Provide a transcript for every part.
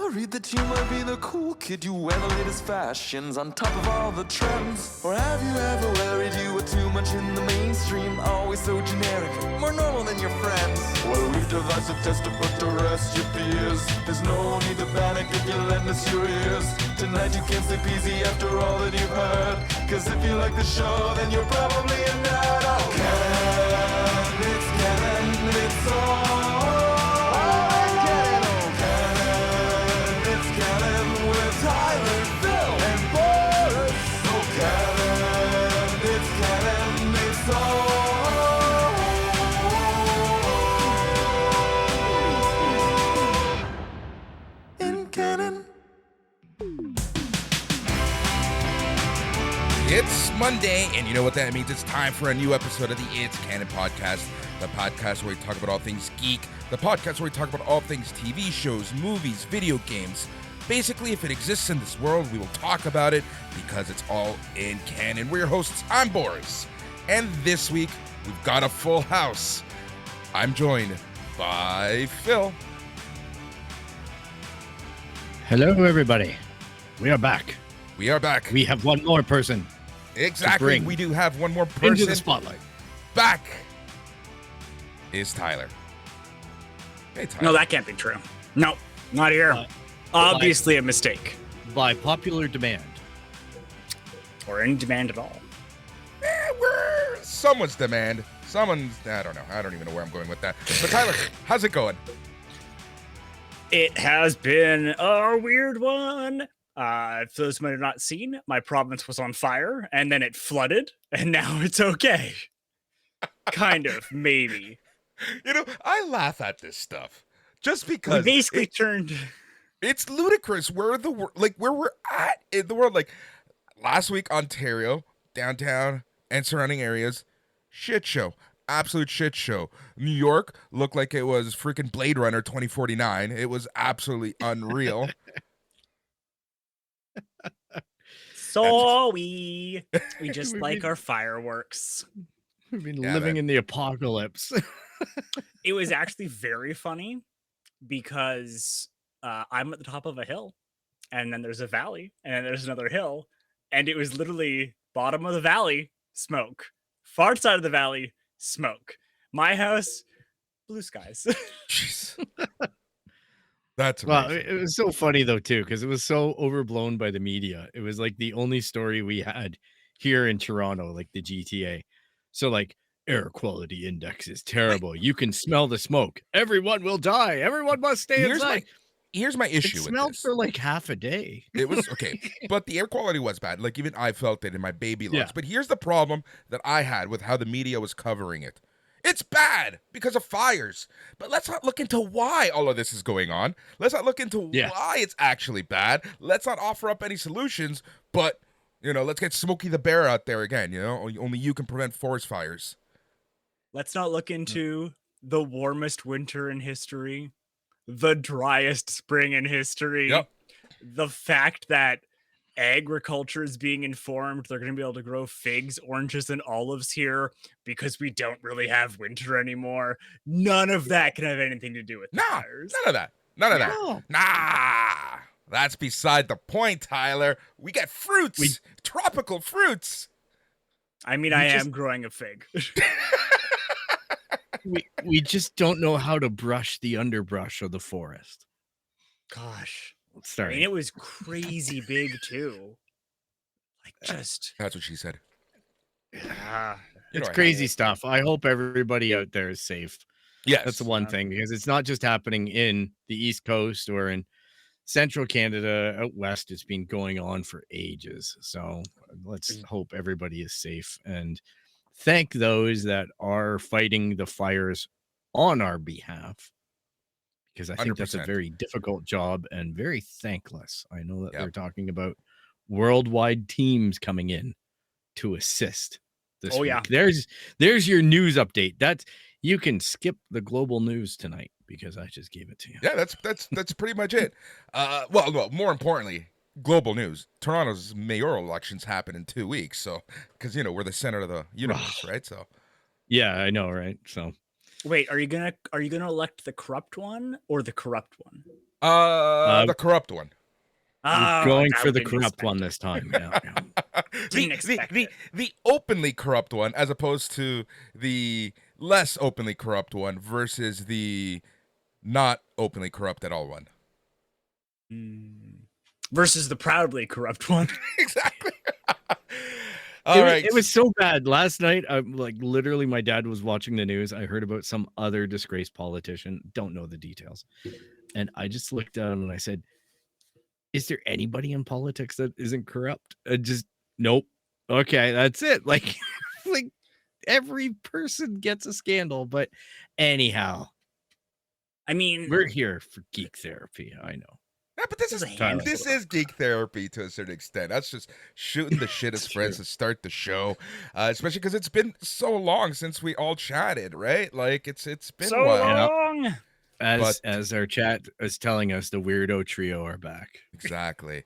worried that you might be the cool kid? You wear the latest fashions on top of all the trends. Or have you ever worried you were too much in the mainstream? Always so generic, more normal than your friends. Well, we've devised a test to put to rest your fears. There's no need to panic if you lend us your ears. Tonight you can't sleep easy after all that you've heard. Cause if you like the show, then you're probably a nerd. Oh, Canon, it's Canon, it's all. Tyler, Phil, and Boris. Oh, Canon, it's Canon, it's all in Canon. It's Monday, and you know what that means. It's time for a new episode of the It's Canon Podcast, the podcast where we talk about all things geek, the podcast where we talk about all things TV shows, movies, video games. Basically, if it exists in this world, we will talk about it because it's all in canon. We're your hosts. I'm Boris. And this week, we've got a full house. I'm joined by Phil. Hello, everybody. We are back. We are back. We have one more person. Exactly. We do have one more person. Into the spotlight. Back is Tyler. Hey, Tyler. No, that can't be true. No, not here. Obviously a mistake. By popular demand. Or any demand at all. We're someone's demand. I don't know. I don't even know where I'm going with that. But Tyler, how's it going? It has been a weird one. For those who might have not seen, my province was on fire, and then it flooded, and now it's okay. Kind of, maybe. You know, I laugh at this stuff. Just because We basically turned... It's ludicrous where we're at in the world. Like last week, Ontario, downtown and surrounding areas, shit show, absolute shit show. New York looked like it was freaking Blade Runner 2049. It was absolutely unreal. So we just like our fireworks. We've been living in the apocalypse. It was actually very funny because I'm at the top of a hill, and then there's a valley, and then there's another hill, and it was literally bottom of the valley, smoke. Far side of the valley, smoke. My house, blue skies. Jeez. That's amazing. Well, it was so funny, though, too, because it was so overblown by the media. It was like the only story we had here in Toronto, like the GTA. So, like, air quality index is terrible. You can smell the smoke. Everyone will die. Everyone must stay inside. Here's my issue. It smelled for like half a day. It was okay, but the air quality was bad. Like even I felt it in my baby lungs. Yeah. But here's the problem that I had with how the media was covering it. It's bad because of fires. But let's not look into why all of this is going on. Let's not look into why it's actually bad. Let's not offer up any solutions. But, you know, let's get Smokey the Bear out there again. You know, only you can prevent forest fires. Let's not look into the warmest winter in history, the driest spring in history, the fact that agriculture is being informed they're going to be able to grow figs, oranges, and olives here because we don't really have winter anymore. None of that can have anything to do with the fires. None of that. Nah, that's beside the point, Tyler. We get fruits, tropical fruits. I mean, I am growing a fig. We just don't know how to brush the underbrush of the forest. Gosh. Sorry. I mean, it was crazy big, too. Like, just... That's what she said. It's crazy stuff. I hope everybody out there is safe. Yes. That's the one thing, because it's not just happening in the East Coast or in Central Canada. Out west, it's been going on for ages. So let's hope everybody is safe and thank those that are fighting the fires on our behalf, because I think 100%. that's a very difficult job and very thankless. I know that they're talking about worldwide teams coming in to assist this week. There's your news update. That's, you can skip the global news tonight because I just gave it to you. Yeah, that's pretty much it. Well, more importantly, global news. Toronto's mayoral elections happen in 2 weeks, so because we're the center of the universe, right? So yeah, I know, right? So wait, are you gonna elect the corrupt one or the corrupt one? The corrupt one. We're going for the corrupt one this time. Yeah. The openly corrupt one, as opposed to the less openly corrupt one versus the not openly corrupt at all one. Versus the proudly corrupt one. Exactly. All right. It was so bad last night. Like literally, my dad was watching the news. I heard about some other disgraced politician. Don't know the details, and I just looked at him and I said, "Is there anybody in politics that isn't corrupt?" Just nope. Okay, that's it. Like, like every person gets a scandal. But anyhow, I mean, we're here for geek therapy. I know. Yeah, but this is geek therapy to a certain extent. That's just shooting the shit as friends to start the show, especially because it's been so long since we all chatted, right? Like it's been so a while. long. As our chat is telling us, the weirdo trio are back. Exactly.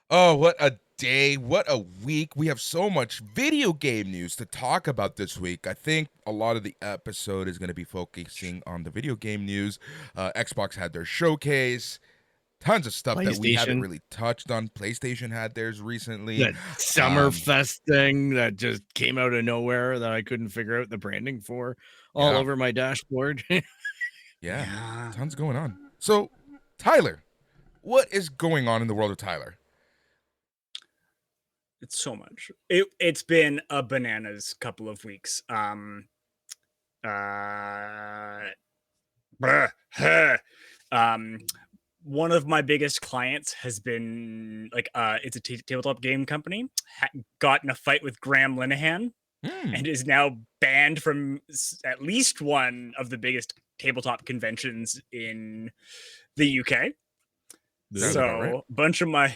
Oh, what a day! What a week! We have so much video game news to talk about this week. I think a lot of the episode is going to be focusing on the video game news. Xbox had their showcase. Tons of stuff that we haven't really touched on. PlayStation had theirs recently. That Summerfest thing that just came out of nowhere that I couldn't figure out the branding for all over my dashboard. Yeah, tons going on. So, Tyler, what is going on in the world of Tyler? It's so much. It's been a bananas couple of weeks. One of my biggest clients has been like it's a tabletop game company, got in a fight with Graham Linehan and is now banned from at least one of the biggest tabletop conventions in the UK. So right.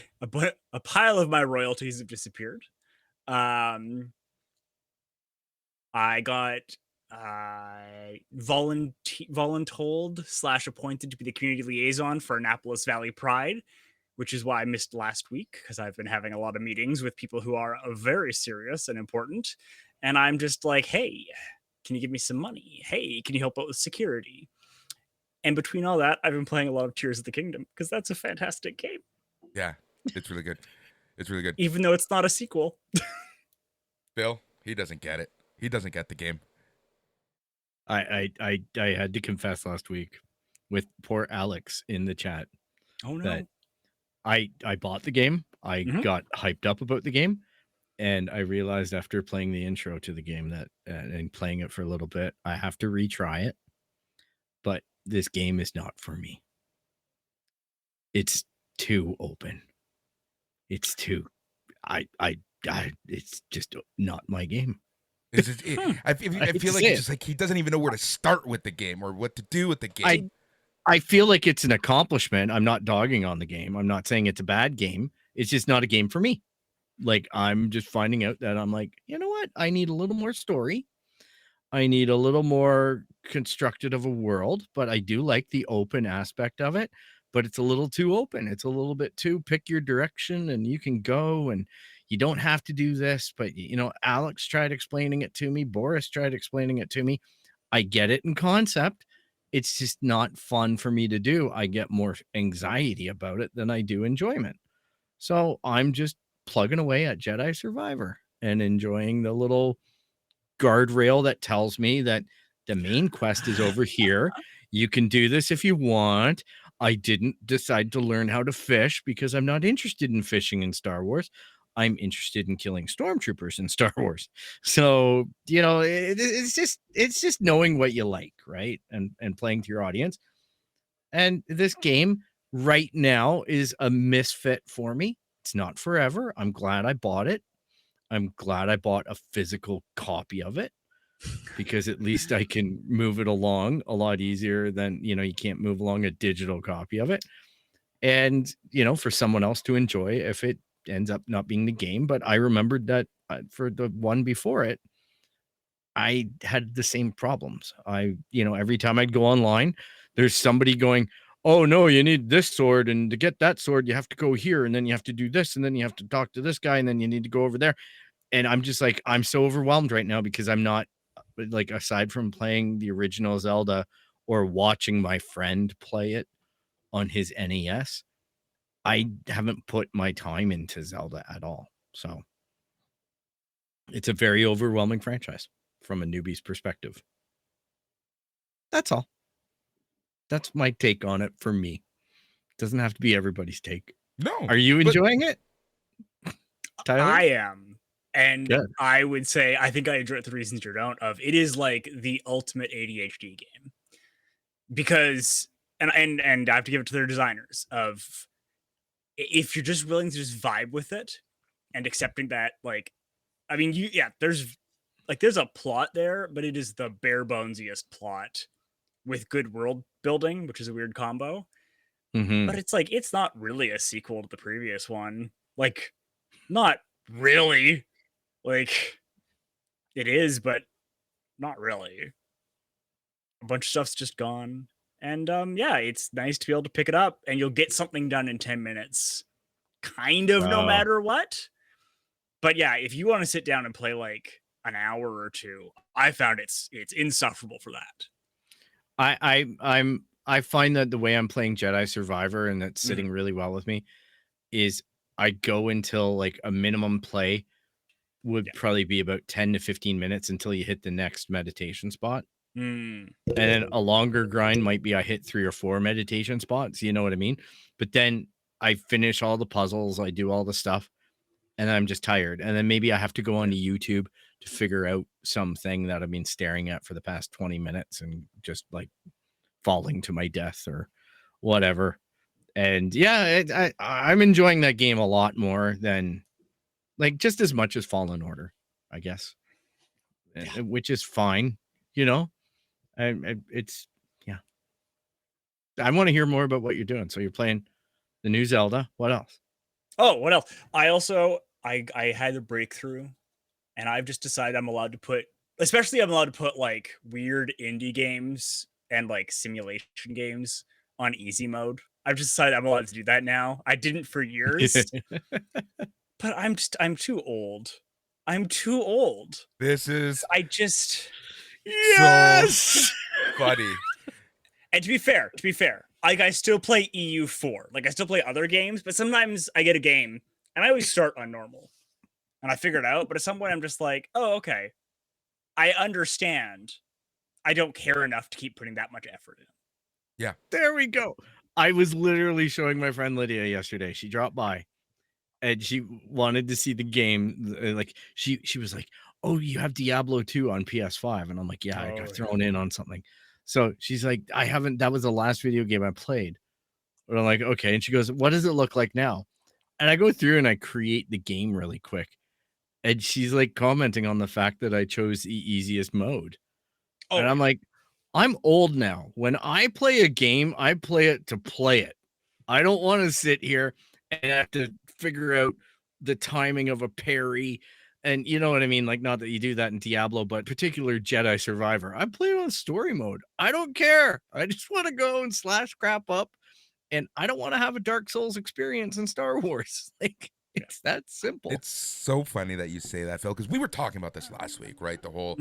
A pile of my royalties have disappeared. I got voluntold/appointed to be the community liaison for Annapolis Valley Pride, which is why I missed last week, because I've been having a lot of meetings with people who are very serious and important. And I'm just like, hey, can you give me some money? Hey, can you help out with security? And between all that, I've been playing a lot of Tears of the Kingdom, because that's a fantastic game. Yeah, it's really good. It's really good. Even though it's not a sequel. Bill, he doesn't get it. He doesn't get the game. I had to confess last week with poor Alex in the chat. Oh no. That I bought the game. I got hyped up about the game, and I realized after playing the intro to the game that and playing it for a little bit, I have to retry it. But this game is not for me. It's too open. It's too it's just not my game. I feel like it's just like he doesn't even know where to start with the game or what to do with the game. I feel like it's an accomplishment. I'm not dogging on the game. I'm not saying it's a bad game. It's just not a game for me. Like, I'm just finding out that I'm like, you know what? I need a little more story. I need a little more constructed of a world, but I do like the open aspect of it. But it's a little too open. It's a little bit too pick your direction and you can go and you don't have to do this. But, you know, Alex tried explaining it to me. Boris tried explaining it to me. I get it in concept. It's just not fun for me to do. I get more anxiety about it than I do enjoyment. So I'm just plugging away at Jedi Survivor and enjoying the little guardrail that tells me that the main quest is over here. You can do this if you want. I didn't decide to learn how to fish because I'm not interested in fishing in Star Wars. I'm interested in killing stormtroopers in Star Wars. So, you know, it's just knowing what you like, right? And playing to your audience. And this game right now is a misfit for me. It's not forever. I'm glad I bought it. I'm glad I bought a physical copy of it because at least I can move it along a lot easier than, you know, you can't move along a digital copy of it. And, you know, for someone else to enjoy if it ends up not being the game. But I remembered that for the one before it, I had the same problems. Every time I'd go online, there's somebody going, oh no, you need this sword. And to get that sword, you have to go here. And then you have to do this. And then you have to talk to this guy. And then you need to go over there. And I'm just like, I'm so overwhelmed right now because I'm not, like, aside from playing the original Zelda or watching my friend play it, on his NES. I haven't put my time into Zelda at all. So it's a very overwhelming franchise from a newbie's perspective. That's all. That's my take on it for me. Doesn't have to be everybody's take. No. Are you enjoying it, Tyler? I am. And Good. I would say, I think I enjoy it the reasons you don't, of it is like the ultimate ADHD game. Because, and I have to give it to their designers, of if you're just willing to just vibe with it and accepting that, like, I mean, there's a plot there, but it is the bare bonesiest plot with good world building, which is a weird combo. Mm-hmm. But it's like, it's not really a sequel to the previous one. Like, not really. Like, it is, but not really. A bunch of stuff's just gone. And it's nice to be able to pick it up, and you'll get something done in 10 minutes. Kind of no matter what. But yeah, if you want to sit down and play like an hour or two, I found it's insufferable for that. I find that the way I'm playing Jedi Survivor, and that's sitting really well with me, is I go until like a minimum play would probably be about 10 to 15 minutes until you hit the next meditation spot. And then a longer grind might be I hit 3 or 4 meditation spots. You know what I mean? But then I finish all the puzzles, I do all the stuff, and I'm just tired. And then maybe I have to go onto YouTube to figure out something that I've been staring at for the past 20 minutes and just like falling to my death or whatever. And yeah, I'm enjoying that game a lot more than, like, just as much as Fallen Order, I guess, which is fine, you know. It's I want to hear more about what you're doing. So you're playing the new Zelda. What else? Oh, what else? I also I had a breakthrough, and I've just decided I'm allowed to put like weird indie games and like simulation games on easy mode. I've just decided I'm allowed to do that now. I didn't for years. But I'm too old. I'm too old. This is Yes! so funny. And to be fair, like I still play EU4. Like I still play other games, but sometimes I get a game and I always start on normal. And I figure it out, but at some point I'm just like, oh, okay. I understand. I don't care enough to keep putting that much effort in. Yeah. There we go. I was literally showing my friend Lydia yesterday. She dropped by and she wanted to see the game. Like she was like, oh, you have Diablo 2 on PS5. And I'm like, yeah, I got thrown in on something. So she's like, that was the last video game I played. But I'm like, okay. And she goes, what does it look like now? And I go through and I create the game really quick. And she's like commenting on the fact that I chose the easiest mode. And I'm like, I'm old now. When I play a game, I play it to play it. I don't want to sit here and have to figure out the timing of a parry. And you know what I mean? Like, not that you do that in Diablo, but particular Jedi Survivor. I play it on story mode. I don't care. I just want to go and slash crap up. And I don't want to have a Dark Souls experience in Star Wars. Like, it's that simple. It's so funny that you say that, Phil, because we were talking about this last week, right? The whole...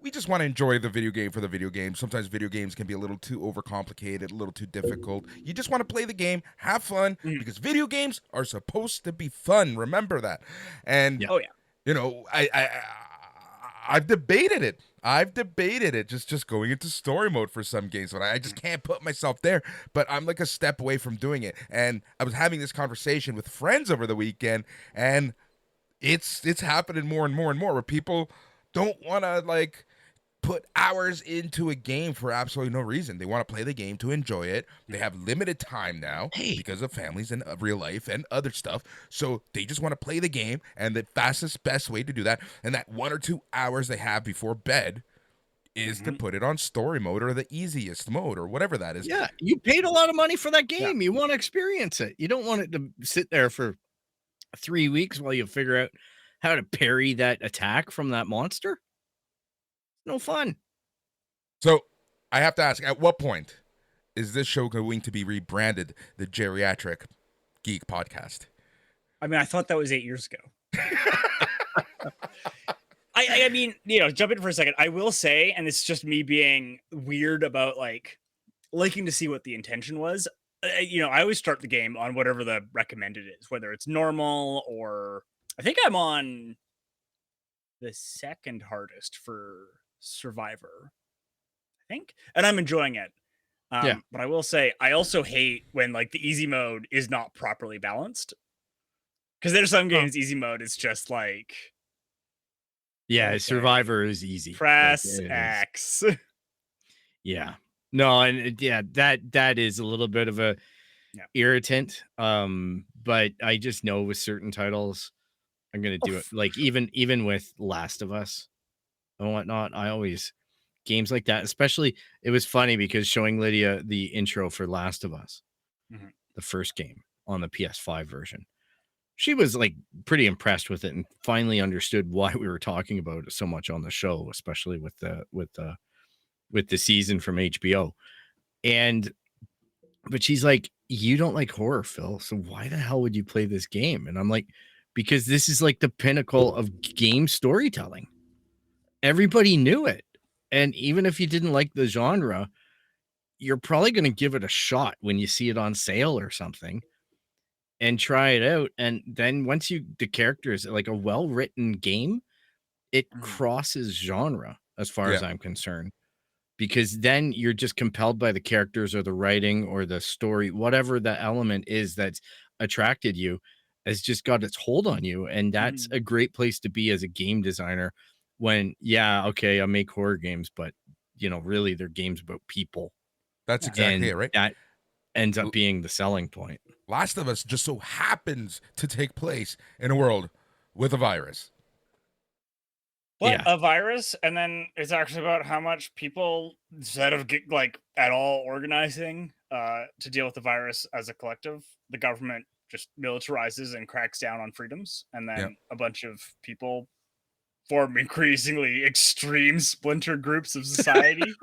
We just want to enjoy the video game for the video game. Sometimes video games can be a little too overcomplicated, a little too difficult. You just want to play the game, have fun, because video games are supposed to be fun. Remember that. And, you know, I've debated it. Just going into story mode for some games, but I just can't put myself there. But I'm like a step away from doing it. And I was having this conversation with friends over the weekend, and it's happening more and more and more where people don't want to like put hours into a game for absolutely no reason. They want to play the game to enjoy it. They have limited time now because of families and real life and other stuff. So they just want to play the game, and the fastest, best way to do that, and that 1 or 2 hours they have before bed, is to put it on story mode or the easiest mode or whatever that is. Yeah, you paid a lot of money for that game. You want to experience it. You don't want it to sit there for 3 weeks while you figure out how to parry that attack from that monster. No fun. So I have to ask, at what point is this show going to be rebranded the Geriatric Geek Podcast? I mean, I thought that was 8 years ago. I mean, you know, jump in for a second. I will say, and it's just me being weird about like liking to see what the intention was. I always start the game on whatever the recommended is, whether it's normal or I think I'm on the second hardest for Survivor, I think, and I'm enjoying it. Yeah. But I will say, I also hate when like the easy mode is not properly balanced. Because there's some games easy mode is just like, yeah, okay, Survivor is easy. press Like, X. Yeah. No, and that is a little bit of a irritant. But I just know with certain titles, I'm gonna do it. Like even with Last of Us and whatnot, I always games like that. Especially, it was funny because showing Lydia the intro for Last of Us, the first game on the PS5 version, she was like pretty impressed with it and finally understood why we were talking about it so much on the show, especially with the season from HBO. But she's like, you don't like horror, Phil, so why the hell would you play this game? And I'm like, because this is like the pinnacle of game storytelling. Everybody knew it. And even if you didn't like the genre, you're probably going to give it a shot when you see it on sale or something and try it out. And then once the characters, like a well-written game, it crosses genre as far as I'm concerned. Because then you're just compelled by the characters or the writing or the story, whatever the element is that's attracted you has just got its hold on you. And that's a great place to be as a game designer when, I make horror games, but really they're games about people. That's exactly it, right? That ends up being the selling point. Last of Us just so happens to take place in a world with a virus. A virus, and then it's actually about how much people, instead of at all organizing to deal with the virus as a collective, the government just militarizes and cracks down on freedoms, and then a bunch of people form increasingly extreme splinter groups of society.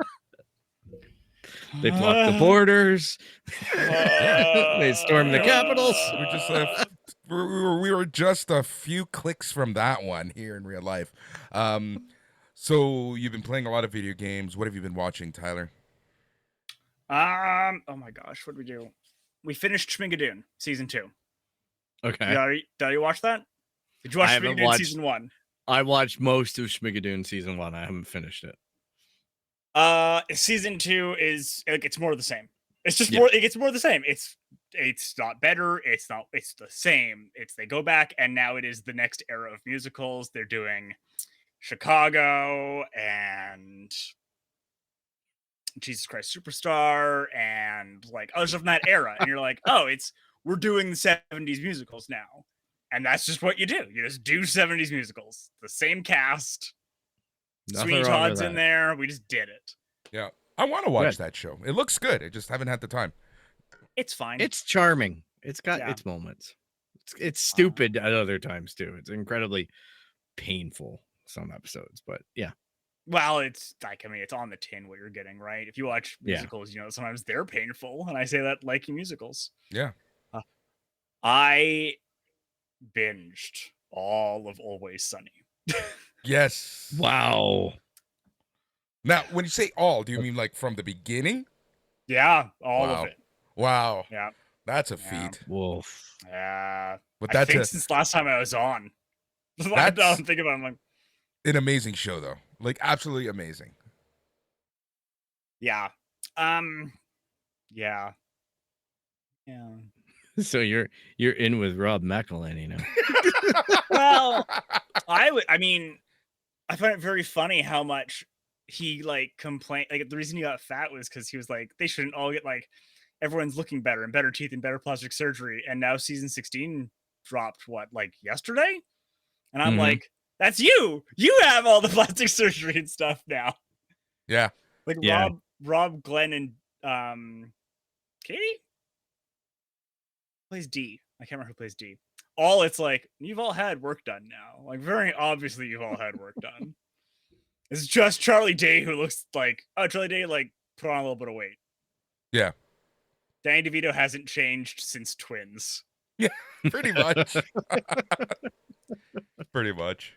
They block the borders. They storm the capitals. We were just a few clicks from that one here in real life. So you've been playing a lot of video games. What have you been watching, Tyler? Oh my gosh, what did we do? We finished Schmigadoon season 2. Okay. Did you watch that? Did you watch Schmigadoon season 1? I watched most of Schmigadoon season 1. I haven't finished it. Season 2 is like, it's more of the same. It's just more. It gets more of the same. It's not better. It's the same. They go back, and now it is the next era of musicals. They're doing Chicago and Jesus Christ Superstar and like other stuff from that era. And you're like, we're doing the 70s musicals now. And that's just what you do. You just do 70s musicals. The same cast. Sweeney Todd's in there. We just did it. Yeah. I want to watch that show. It looks good. I just haven't had the time. It's fine. It's charming. It's got its moments. It's stupid at other times too. It's incredibly painful some episodes, but yeah. Well, it's like, it's on the tin what you're getting, right? If you watch musicals, sometimes they're painful. And I say that liking musicals. Yeah. I binged all of Always Sunny. Yes. Wow. Now, when you say all, do you mean like from the beginning? Yeah, all of it. Wow. Yeah. That's a feat. Wolf. Yeah. But I think since last time I was on. That's I'm thinking about it, I'm like, an amazing show though. Like absolutely amazing. Yeah. Yeah. Yeah. So you're in with Rob McElhenney now. Well, I find it very funny how much he like complained. Like the reason he got fat was because he was like, they shouldn't all get like, everyone's looking better and better teeth and better plastic surgery. And now season 16 dropped like yesterday? And I'm like, that's you. You have all the plastic surgery and stuff now. Yeah. Like Rob, Glenn, and Katie plays D. I can't remember who plays D. All it's like, you've all had work done now. Like very obviously you've all had work done. It's just Charlie Day who looks like, Charlie Day like put on a little bit of weight. Yeah. Danny DeVito hasn't changed since Twins. Yeah, pretty much. Pretty much.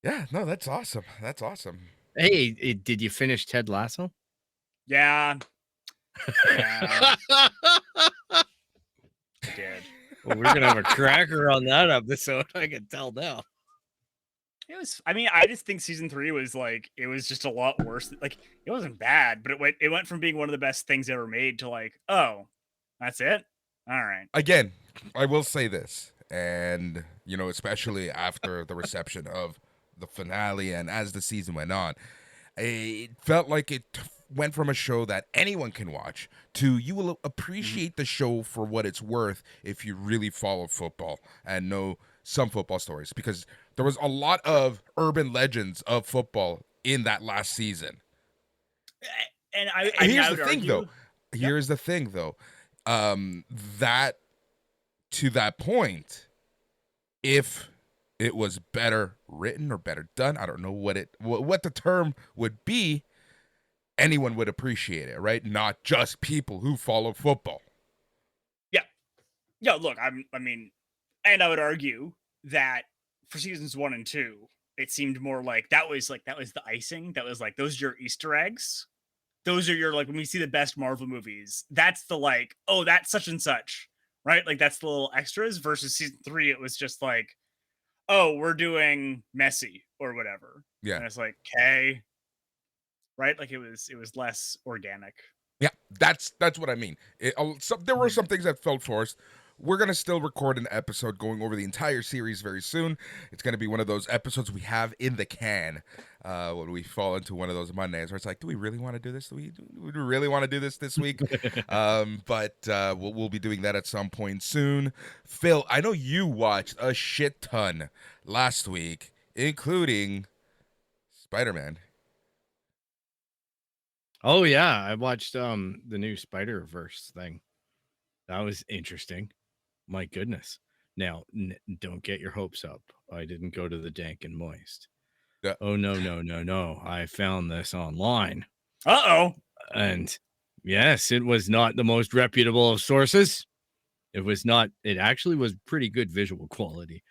Yeah, no, that's awesome. That's awesome. Hey, did you finish Ted Lasso? Yeah. Yeah. Did. Well, we're gonna have a cracker on that episode. I can tell now. It was. I mean, I just think season 3 was like it was just a lot worse. Like it wasn't bad, but it went from being one of the best things ever made to like, oh, that's it. All right. Again, I will say this, and especially after the reception of the finale and as the season went on, it felt like it went from a show that anyone can watch to you will appreciate the show for what it's worth if you really follow football and know some football stories, because there was a lot of urban legends of football in that last season. And here's the thing, though. Here's the thing, though. That to that point, if it was better written or better done, I don't know what the term would be, anyone would appreciate it, right? Not just people who follow football. Yeah, look, I mean, and I would argue that for seasons 1 and 2, it seemed more like that was the icing. That was like, those are your Easter eggs. Those are your, like, when we see the best Marvel movies, that's the like, oh, that's such and such, right? Like that's the little extras. Versus season 3, it was just like, oh, we're doing Messi or whatever. Yeah. And it's like, okay. Right? Like it was less organic. Yeah, that's what I mean. There were some things that felt forced. We're going to still record an episode going over the entire series very soon. It's going to be one of those episodes we have in the can when we fall into one of those Mondays where it's like, do we really want to do this? Do we really want to do this week? But we'll be doing that at some point soon. Phil, I know you watched a shit ton last week, including Spider-Man. Oh yeah, I watched the new Spider-Verse thing. That was interesting. My goodness. Now, don't get your hopes up. I didn't go to the Dank and Moist. Yeah. Oh no. I found this online. Uh-oh. And yes, it was not the most reputable of sources. It actually was pretty good visual quality.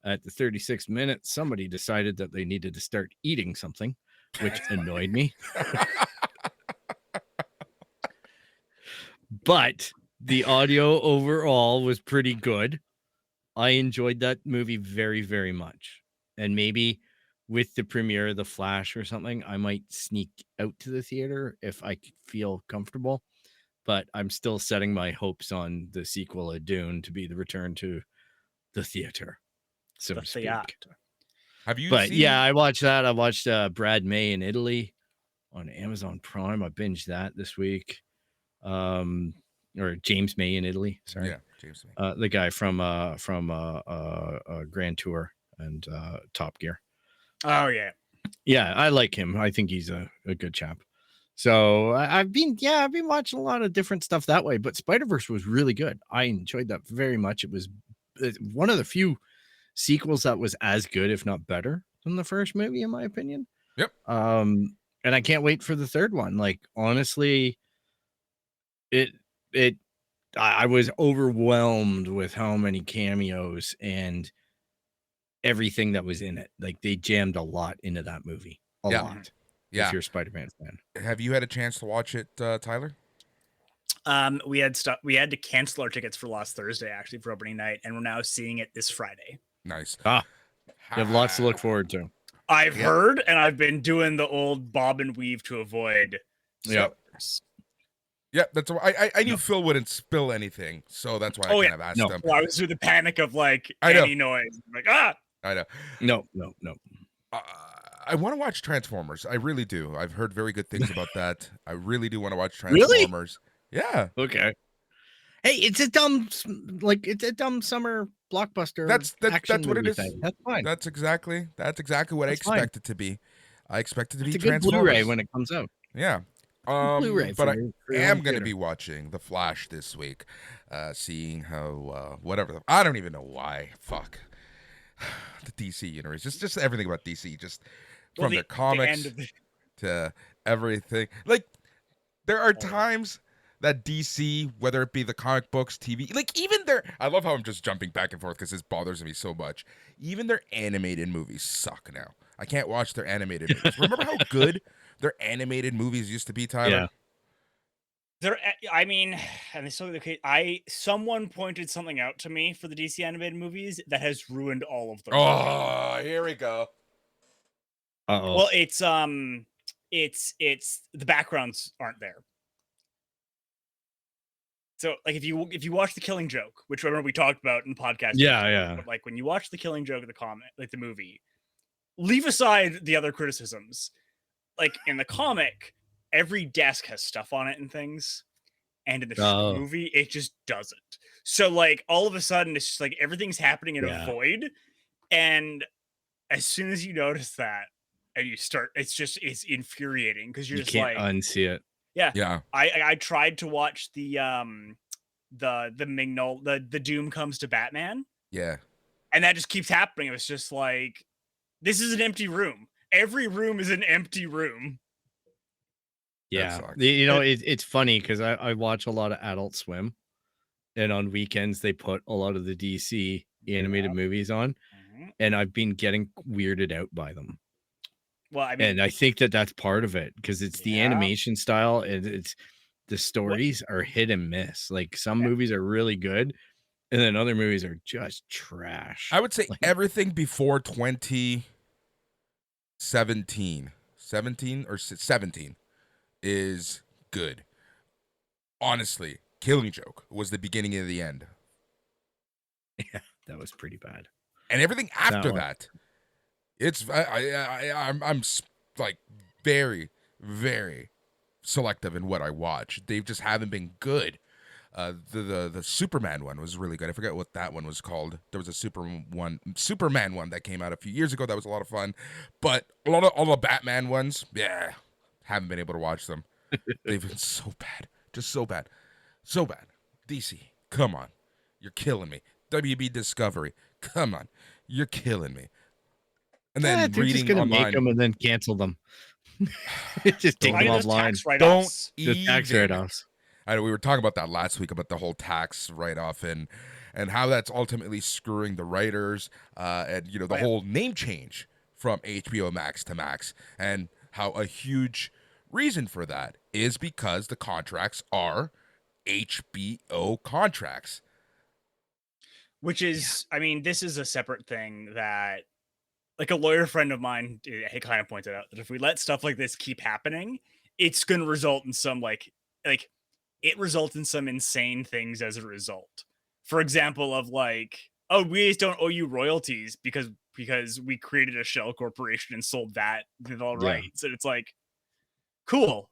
At the 36th minute, somebody decided that they needed to start eating something, which annoyed me. But the audio overall was pretty good. I enjoyed that movie very, very much. And maybe with the premiere of The Flash or something, I might sneak out to the theater if I feel comfortable. But I'm still setting my hopes on the sequel of Dune to be the return to the theater, so to speak. Have you But seen... yeah, I watched that. I watched Brad May in Italy on Amazon Prime. I binged that this week. Or James May in Italy. Sorry. Yeah, James May. The guy from Grand Tour and Top Gear. Oh yeah. Yeah, I like him. I think he's a good chap. So I've been watching a lot of different stuff that way, but Spider-Verse was really good. I enjoyed that very much. It was one of the few sequels that was as good, if not better, than the first movie, in my opinion. Yep. And I can't wait for the third one. Like, honestly, I was overwhelmed with how many cameos and everything that was in it. Like, they jammed a lot into that movie. A lot. Yeah. If you're a Spider-Man fan. Have you had a chance to watch it, Tyler? We had to cancel our tickets for last Thursday, actually, for opening night, and we're now seeing it this Friday. Nice. You have lots to look forward to. I've heard, and I've been doing the old bob and weave to avoid. Yeah, that's why I knew Phil wouldn't spill anything, so that's why I kind of asked him. Well, I was through the panic of like any noise. I'm like, I know. No. I want to watch Transformers. I really do. I've heard very good things about that. I really do want to watch Transformers. Really? Yeah. Okay. Hey, it's a dumb summer blockbuster. That's what it is. Thing. That's fine. That's exactly what I expect it to be. I expect it to be a good Blu-ray when it comes out. Yeah. Blu-ray but I am going to be watching The Flash this week, seeing how whatever. I don't even know why. Fuck the DC universe. Just everything about DC. Just from their comics to everything. Like, there are times that DC, whether it be the comic books, TV, like even I love how I'm just jumping back and forth because this bothers me so much. Even their animated movies suck now. I can't watch their animated movies. Remember how good their animated movies used to be, Tyler? I mean, and this is okay. Someone pointed something out to me for the DC animated movies that has ruined all of them. Oh, here we go. Uh-oh. Well, it's the backgrounds aren't there. So, like, if you watch The Killing Joke, which I remember we talked about in the podcast, Yeah. but like when you watch The Killing Joke of the comic, like the movie, leave aside the other criticisms. Like in the comic, every desk has stuff on it and things, and in the movie, it just doesn't. So, like, all of a sudden, it's just like everything's happening in a void, and as soon as you notice that, and you start, it's infuriating because you're You just can't like, unsee it. Yeah. I tried to watch the Mignol, the Doom Comes to Batman, Yeah. and that just keeps happening. It was just like, this is an empty room. Every room is an empty room. Yeah, you know, it's funny because I watch a lot of Adult Swim, and on weekends they put a lot of the DC animated movies on, and I've been getting weirded out by them. Well, I mean, and I think that's part of it because it's the animation style, and it's the stories are hit and miss. Like some movies are really good, and then other movies are just trash. I would say everything before 2017 is good. Honestly, Killing Joke was the beginning of the end. Yeah, that was pretty bad. And everything after that, it's I'm like very, very selective in what I watch. They just haven't been good. The Superman one was really good. I forget what that one was called. There was a Superman one that came out a few years ago. That was a lot of fun. But all the Batman ones, haven't been able to watch them. They've been so bad. Just so bad. So bad. DC, come on. You're killing me. WB Discovery, come on. You're killing me. And then they're reading just gonna online, make them and then cancel them. Just take them offline. Don't the tax write-offs. I know we were talking about that last week about the whole tax write-off and how that's ultimately screwing the writers and the whole name change from HBO Max to Max, and how a huge reason for that is because the contracts are HBO contracts. Which is, I mean, this is a separate thing that, like, a lawyer friend of mine, he kind of pointed out that if we let stuff like this keep happening, it's going to result in some it results in some insane things as a result. For example, of like, oh, we just don't owe you royalties because we created a shell corporation and sold that with all rights. And it's like, cool.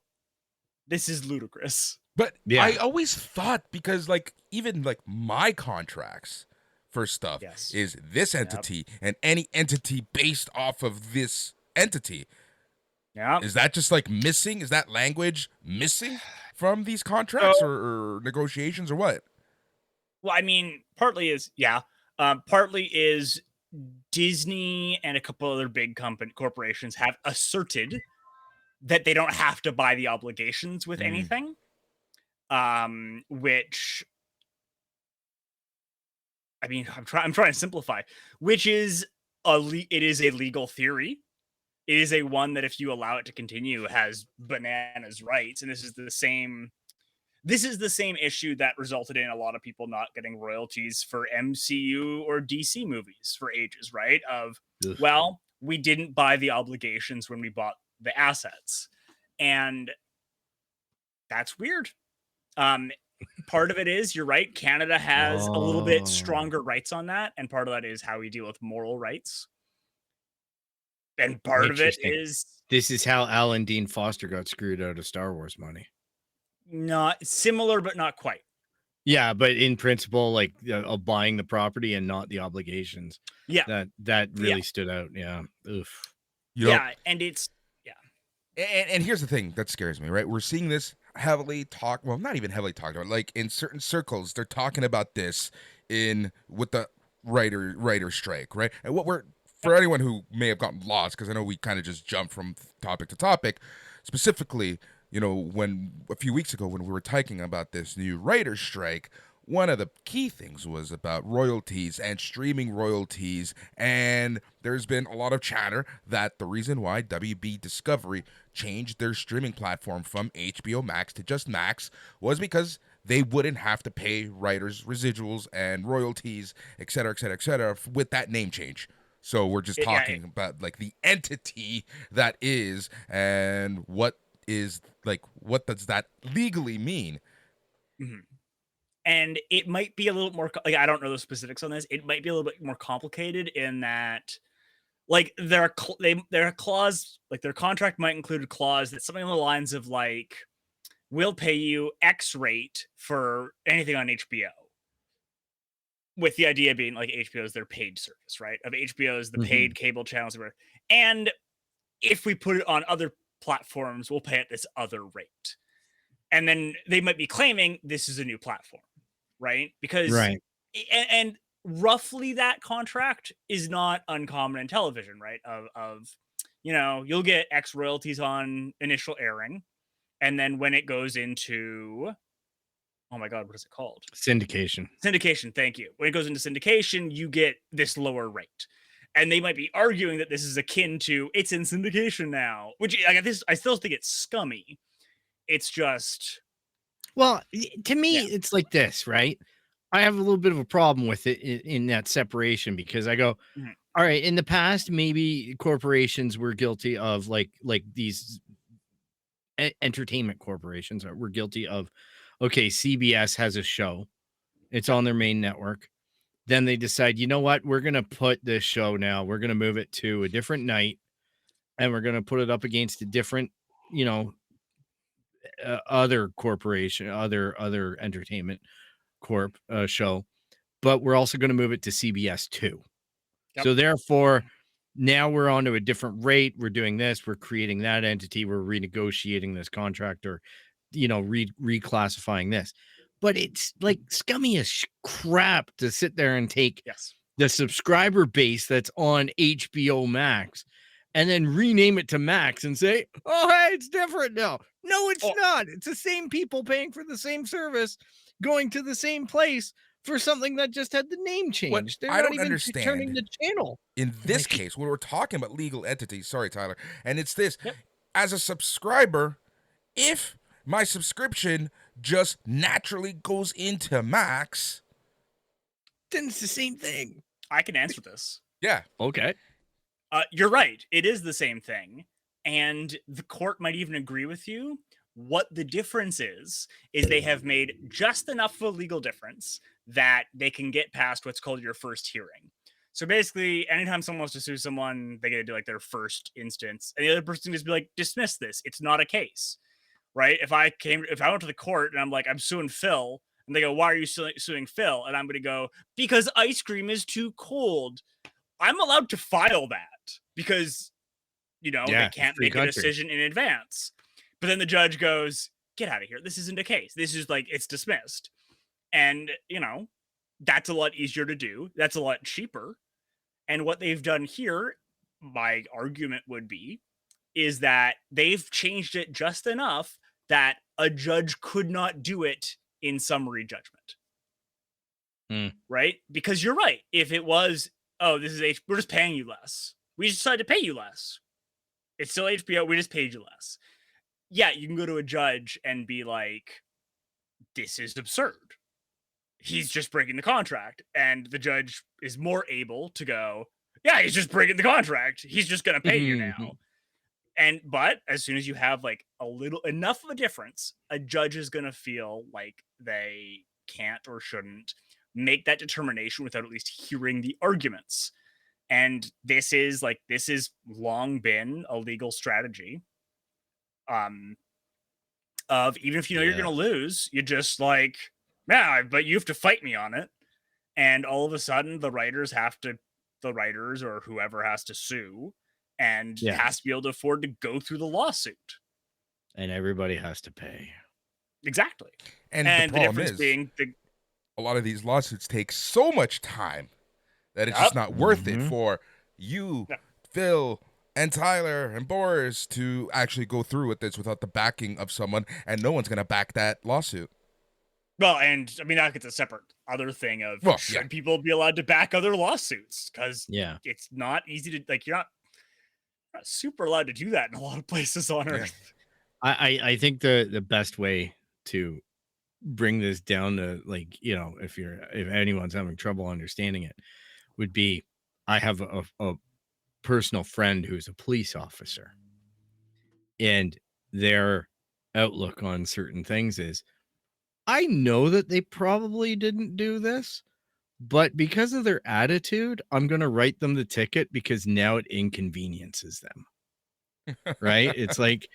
This is ludicrous. But I always thought, because like even like my contracts for stuff is this entity and any entity based off of this entity. Yeah. Is that just like missing? Is that language missing from these contracts or negotiations or what? Well, I mean, partly is Disney and a couple other big corporations have asserted that they don't have to buy the obligations with anything. Which, I mean, I'm trying to simplify, which is it is a legal theory. It is a one that if you allow it to continue has bananas rights. And this is the same issue that resulted in a lot of people not getting royalties for MCU or DC movies for ages, right? Well, we didn't buy the obligations when we bought the assets. And that's weird. Part of it is, you're right, Canada has a little bit stronger rights on that, and part of that is how we deal with moral rights. And part of it is, this is how Alan Dean Foster got screwed out of Star Wars money. Not similar, but not quite. Yeah, but in principle, like of buying the property and not the obligations. Yeah, that really stood out. Yeah, oof. And it's And here's the thing that scares me, right? We're seeing this heavily not even heavily talked about, like in certain circles, they're talking about this with the writer strike, right? And for anyone who may have gotten lost, because I know we kind of just jumped from topic to topic, specifically, when a few weeks ago when we were talking about this new writer strike, one of the key things was about royalties and streaming royalties, and there's been a lot of chatter that the reason why WB Discovery changed their streaming platform from HBO Max to just Max was because they wouldn't have to pay writers residuals and royalties, et cetera, et cetera, et cetera, with that name change. So we're just talking about like the entity that is, and what does that legally mean? Mm-hmm. And it might be a little more, like, I don't know the specifics on this. It might be a little bit more complicated in that, like, their clause, like their contract might include a clause that's something along the lines of like, we'll pay you X rate for anything on HBO. With the idea being like HBO is their paid service, right? Of HBO is the paid cable channels. And if we put it on other platforms, we'll pay at this other rate. And then they might be claiming this is a new platform, right? Because and roughly that contract is not uncommon in television, right? Of you'll get X royalties on initial airing, and then when it goes into, oh my God, what is it called? Syndication. Thank you. When it goes into syndication, you get this lower rate. And they might be arguing that this is akin to it's in syndication now, which I still think it's scummy. It's just, well, to me, it's like this, right? I have a little bit of a problem with it in that separation, because I go, all right, in the past, maybe corporations were guilty of like these entertainment corporations were guilty of, okay, CBS has a show, it's on their main network. Then they decide, you know what, we're going to put this show now, we're going to move it to a different night, and we're going to put it up against a different, other corporation, other entertainment corp show, but we're also going to move it to CBS too. Yep. So therefore, now we're on to a different rate. We're doing this. We're creating that entity. We're renegotiating this contract, or, reclassifying this. But it's like scummy as crap to sit there and take the subscriber base that's on HBO Max and then rename it to Max and say, oh, hey, it's different now. No, it's not. It's the same people paying for the same service, going to the same place for something that just had the name changed. They're I not don't even understand turning the channel. In this case, when we're talking about legal entities, sorry, Tyler, and it's this, as a subscriber, if my subscription just naturally goes into Max, then it's the same thing. I can answer this. Yeah. Okay. You're right. It is the same thing. And the court might even agree with you. What the difference is they have made just enough of a legal difference that they can get past what's called your first hearing. So basically, anytime someone wants to sue someone, they get to do like their first instance, and the other person can just be like, dismiss this. It's not a case, right? If I went to the court and I'm like, I'm suing Phil, and they go, why are you suing Phil? And I'm going to go, because ice cream is too cold. I'm allowed to file that because, they can't make a decision in advance. But then the judge goes, get out of here. This isn't a case. This is like, it's dismissed. And, that's a lot easier to do. That's a lot cheaper. And what they've done here, my argument would be, is that they've changed it just enough that a judge could not do it in summary judgment. Right? Because you're right. If it was, we're just paying you less. We just decided to pay you less. It's still HBO. We just paid you less. Yeah, you can go to a judge and be like, this is absurd. He's just breaking the contract. And the judge is more able to go, yeah, he's just breaking the contract. He's just going to pay you now. But as soon as you have like enough of a difference, a judge is going to feel like they can't or shouldn't make that determination without at least hearing the arguments. And this is long been a legal strategy. Of even if you're going to lose, you just like, yeah, but you have to fight me on it. And all of a sudden the writers or whoever has to sue and has to be able to afford to go through the lawsuit. And everybody has to pay. Exactly. And the difference being a lot of these lawsuits take so much time that it's just not worth it for you, Phil, and Tyler and Boris to actually go through with this without the backing of someone, and no one's going to back that lawsuit. Well, and I mean, it's a separate other thing of should people be allowed to back other lawsuits? Because it's not easy to, like, you're not super allowed to do that in a lot of places on Earth. I think the best way to bring this down to, like, you know, if anyone's having trouble understanding it, would be, I have a personal friend who's a police officer, and their outlook on certain things is, I know that they probably didn't do this, but because of their attitude, I'm going to write them the ticket because now it inconveniences them. Right? It's like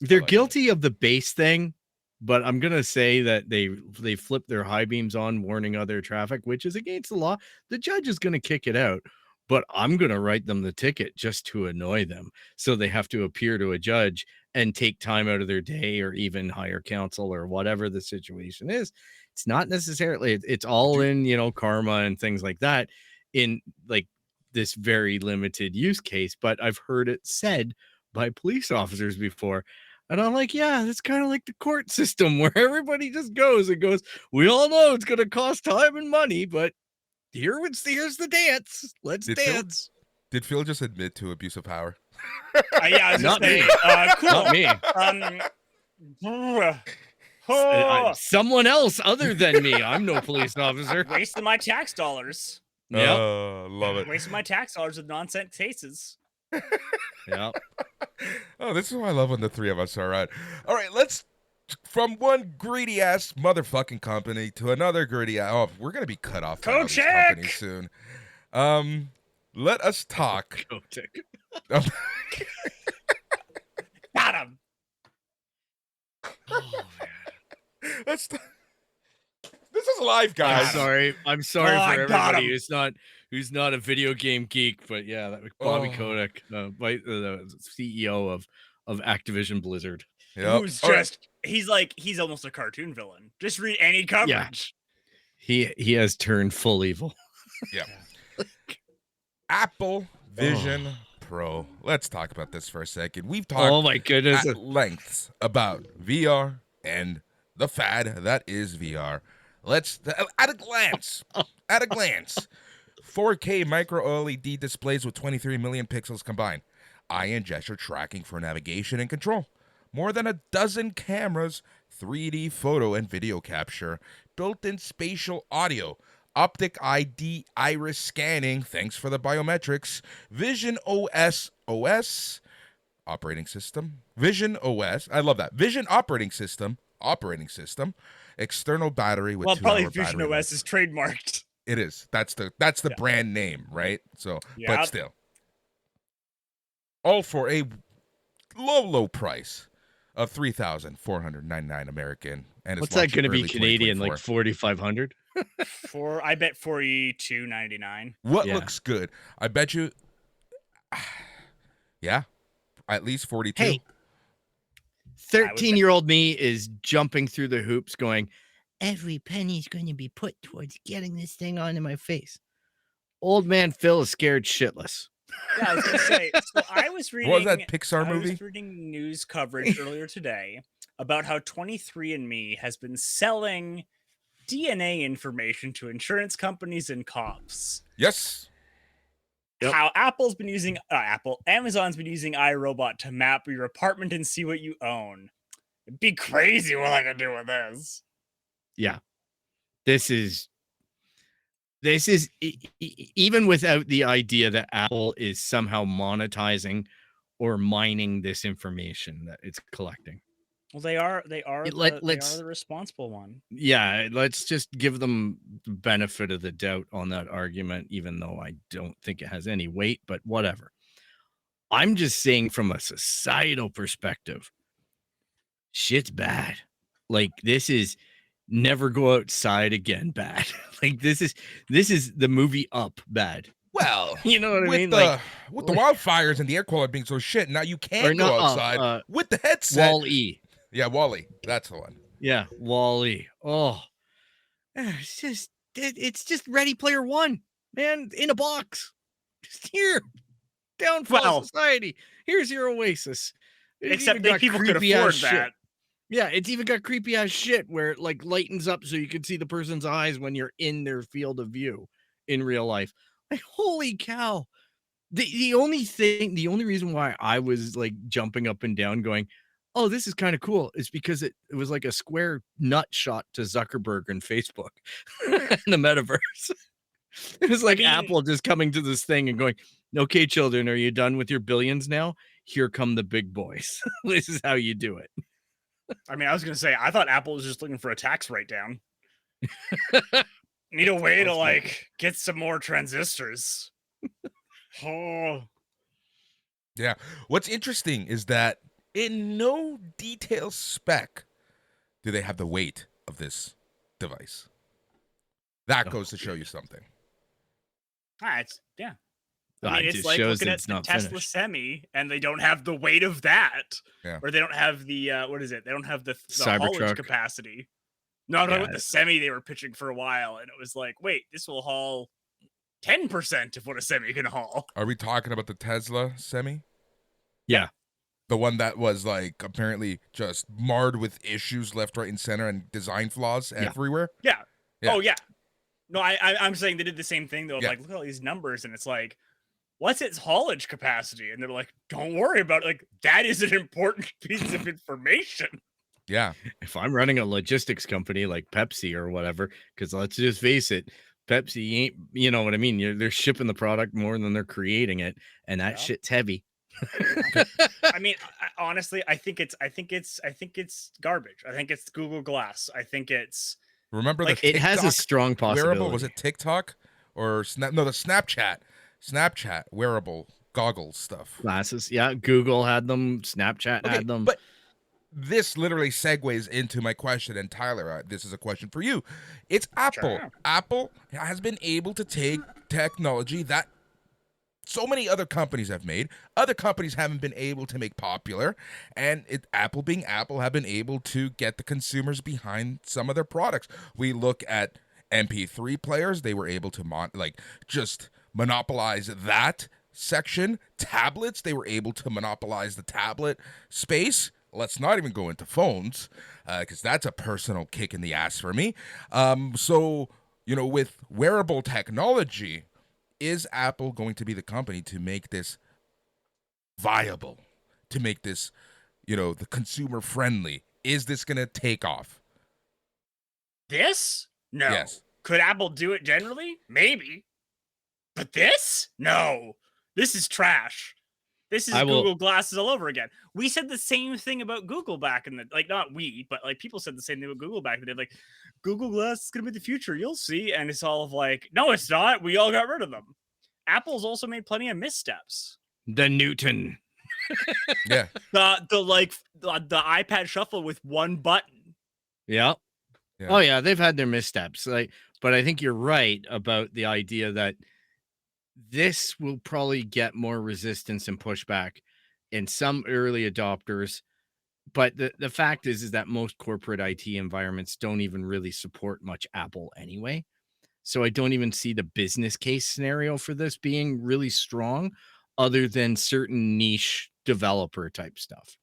they're guilty of the base thing, but I'm going to say that they flip their high beams on, warning other traffic, which is against the law. The judge is going to kick it out, but I'm going to write them the ticket just to annoy them. So they have to appear to a judge and take time out of their day, or even hire counsel, or whatever the situation is. It's not necessarily, it's all in, you know, karma and things like that, in like this very limited use case. But I've heard it said by police officers before. And I'm like, yeah, it's kind of like the court system where everybody just goes and goes, we all know it's going to cost time and money, but here's the dance. Let's dance. Did Phil just admit to abuse of power? Yeah, I was not me. Cool. Not me. Someone else other than me. I'm no police officer. Wasting my tax dollars. Yeah, love it. Wasting my tax dollars with nonsense cases. Yeah. Oh, this is what I love when the three of us are right. All right, let's, from one greedy ass motherfucking company to another greedy ass. Oh, we're gonna be cut off by all these companies soon. Let us talk. Got him. Oh, man. This is live, guys. I'm sorry for everybody who's not a video game geek, but yeah, that was Bobby Kotick, the CEO of Activision Blizzard. Yep. Who's just he's almost a cartoon villain. Just read any coverage. Yeah. He has turned full evil. Yeah. Apple Vision Pro. Let's talk about this for a second. We've talked oh my goodness at length about VR and the fad that is VR. Let's at a glance, 4K micro LED displays with 23 million pixels combined, eye and gesture tracking for navigation and control, more than a dozen cameras, 3D photo and video capture, built-in spatial audio, optic ID iris scanning, thanks for the biometrics, Vision OS operating system, Vision OS, I love that, Vision operating system, external battery with 2-hour probably battery. Vision OS is trademarked. It is. That's the brand name, right? So, but still, all for a low price of $3,499 American. And what's that going to be Canadian? Like 4,500? I bet $42.99. What looks good? I bet you. Yeah, at least 42. Hey, 13-year-old me is jumping through the hoops, going, every penny's going to be put towards getting this thing onto my face. Old man Phil is scared shitless. Yeah, I was going to say, so I was reading... What was that Pixar movie? I was reading news coverage earlier today about how 23andMe has been selling DNA information to insurance companies and cops. Yes. Yep. How Amazon's been using iRobot to map your apartment and see what you own. It'd be crazy what I could do with this. Yeah. This is even without the idea that Apple is somehow monetizing or mining this information that it's collecting. Well, they are the responsible one. Yeah, let's just give them the benefit of the doubt on that argument, even though I don't think it has any weight, but whatever. I'm just saying from a societal perspective, shit's bad. Like, this is never go outside again bad. Like, this is the movie Up bad. Well, you know what I mean? With the wildfires and the air quality being so shit, now you can't go outside with the headset. Wall-E. Yeah, Wall-E. That's the one. Yeah, Wall-E. Oh, it's just Ready Player One, man, in a box. Just here, downfall society. Here's your oasis. Except that people could afford that. Yeah, it's even got creepy ass shit where it like lightens up so you can see the person's eyes when you're in their field of view in real life. Like, holy cow. The only reason why I was like jumping up and down going, oh, this is kind of cool, is because it was like a square nut shot to Zuckerberg and Facebook and the metaverse. It was like Apple just coming to this thing and going, okay, children, are you done with your billions now? Here come the big boys. This is how you do it. I mean, I was going to say, I thought Apple was just looking for a tax write-down. Need a way to, like, get some more transistors. Oh. Yeah. What's interesting is that in no detail spec do they have the weight of this device. That goes to show you something. Yeah. I mean, it's like looking at the Tesla Semi, and they don't have the weight of that. Yeah. Or they don't have the, what is it? They don't have the haulage Cybertruck capacity. No, no, with the Semi they were pitching for a while, and it was like, wait, this will haul 10% of what a Semi can haul. Are we talking about the Tesla Semi? Yeah. The one that was like apparently just marred with issues left, right, and center and design flaws everywhere? Yeah. Yeah. Oh, yeah. No, I'm saying they did the same thing, though. Like, look at all these numbers, and it's like, what's its haulage capacity? And they're like, don't worry about it. Like, that is an important piece of information. Yeah. If I'm running a logistics company like Pepsi or whatever, because let's just face it, Pepsi ain't, you know what I mean? They're shipping the product more than they're creating it, and that shit's heavy. I mean, honestly, I think it's garbage. I think it's Google Glass. I think it's remember like it has a strong possibility. Wearable, was it TikTok or Snap? No, the Snapchat wearable goggles stuff. Glasses, yeah. Google had them. Snapchat had them. But this literally segues into my question, and Tyler, this is a question for you. It's Apple. Sure. Apple has been able to take technology that so many other companies have made. Other companies haven't been able to make popular, and Apple being Apple have been able to get the consumers behind some of their products. We look at MP3 players; they were able to just monopolize that section. Tablets, they were able to monopolize the tablet space. Let's not even go into phones, because that's a personal kick in the ass for me. So, with wearable technology, is Apple going to be the company to make this viable, to make this, the consumer friendly? Is this going to take off? This? No. Yes. Could Apple do it generally? Maybe. But this? No. This is trash. This is Google Glasses all over again. We said the same thing about Google back in the, not we, but people said the same thing about Google back in the day. Like, Google Glass is going to be the future. You'll see. And it's all of like, no, it's not. We all got rid of them. Apple's also made plenty of missteps. The Newton. Yeah. The iPad Shuffle with one button. Yeah. Oh yeah, they've had their missteps. But I think you're right about the idea that this will probably get more resistance and pushback in some early adopters. But the fact is that most corporate IT environments don't even really support much Apple anyway. So I don't even see the business case scenario for this being really strong, other than certain niche developer type stuff,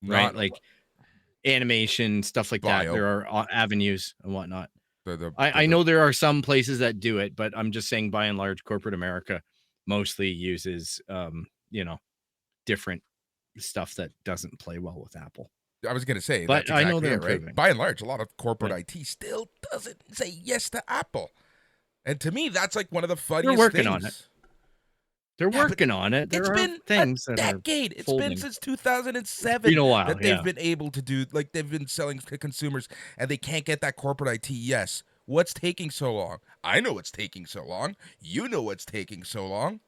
right? Like animation, stuff like that. There are avenues and whatnot. I know there are some places that do it, but I'm just saying by and large, corporate America mostly uses, different stuff that doesn't play well with Apple. I was going to say, but that's exactly I know they're right. By and large, a lot of corporate IT still doesn't say yes to Apple. And to me, that's like one of the funniest things. They're working on it. They're working on it. It's been a decade. It's been since 2007 that they've been able to do, they've been selling to consumers, and they can't get that corporate IT yes. What's taking so long? I know what's taking so long. You know what's taking so long.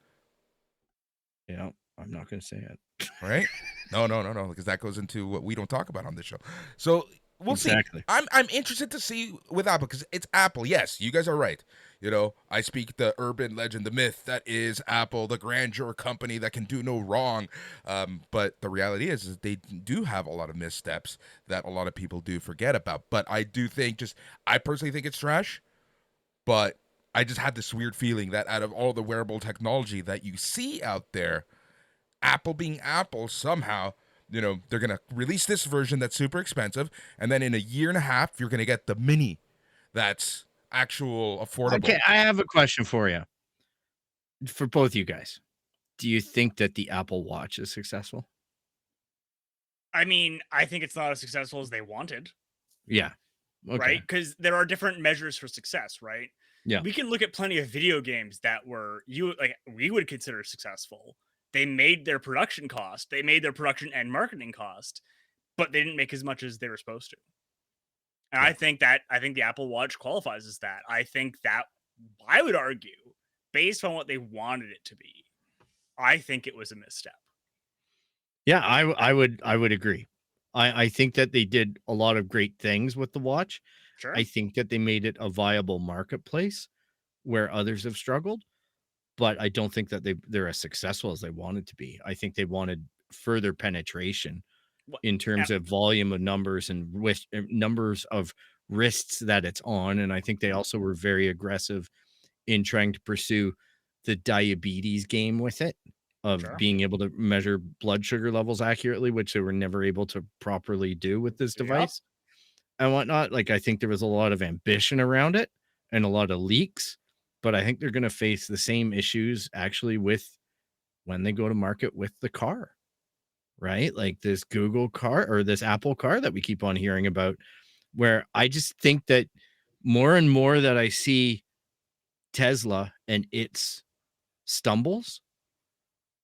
Yeah, I'm not going to say it. Right? No, because that goes into what we don't talk about on this show. So we'll see. I'm interested to see with Apple, because it's Apple. Yes, you guys are right. I speak the urban legend, the myth that is Apple, the grandeur company that can do no wrong. But the reality is they do have a lot of missteps that a lot of people do forget about. But I do think I personally think it's trash. But I just have this weird feeling that out of all the wearable technology that you see out there, Apple being Apple somehow they're going to release this version that's super expensive, and then in a year and a half, you're going to get the mini that's actual affordable. Okay, I have a question for you. For both you guys. Do you think that the Apple Watch is successful? I mean, I think it's not as successful as they wanted. Yeah. Okay. Right? Because there are different measures for success, right? Yeah. We can look at plenty of video games that we would consider successful. They made their production cost, they made their production and marketing cost, but they didn't make as much as they were supposed to. And I think the Apple Watch qualifies as that. I think that I would argue, based on what they wanted it to be, I think it was a misstep. Yeah, I would agree. I think that they did a lot of great things with the watch. Sure. I think that they made it a viable marketplace where others have struggled, but I don't think that they're as successful as they wanted to be. I think they wanted further penetration in terms of volume of numbers and with numbers of wrists that it's on. And I think they also were very aggressive in trying to pursue the diabetes game with it, of being able to measure blood sugar levels accurately, which they were never able to properly do with this device and whatnot. Like, I think there was a lot of ambition around it and a lot of leaks, but I think they're going to face the same issues actually with when they go to market with the car, right? Like this Google car or this Apple car that we keep on hearing about, where I just think that more and more that I see Tesla and its stumbles,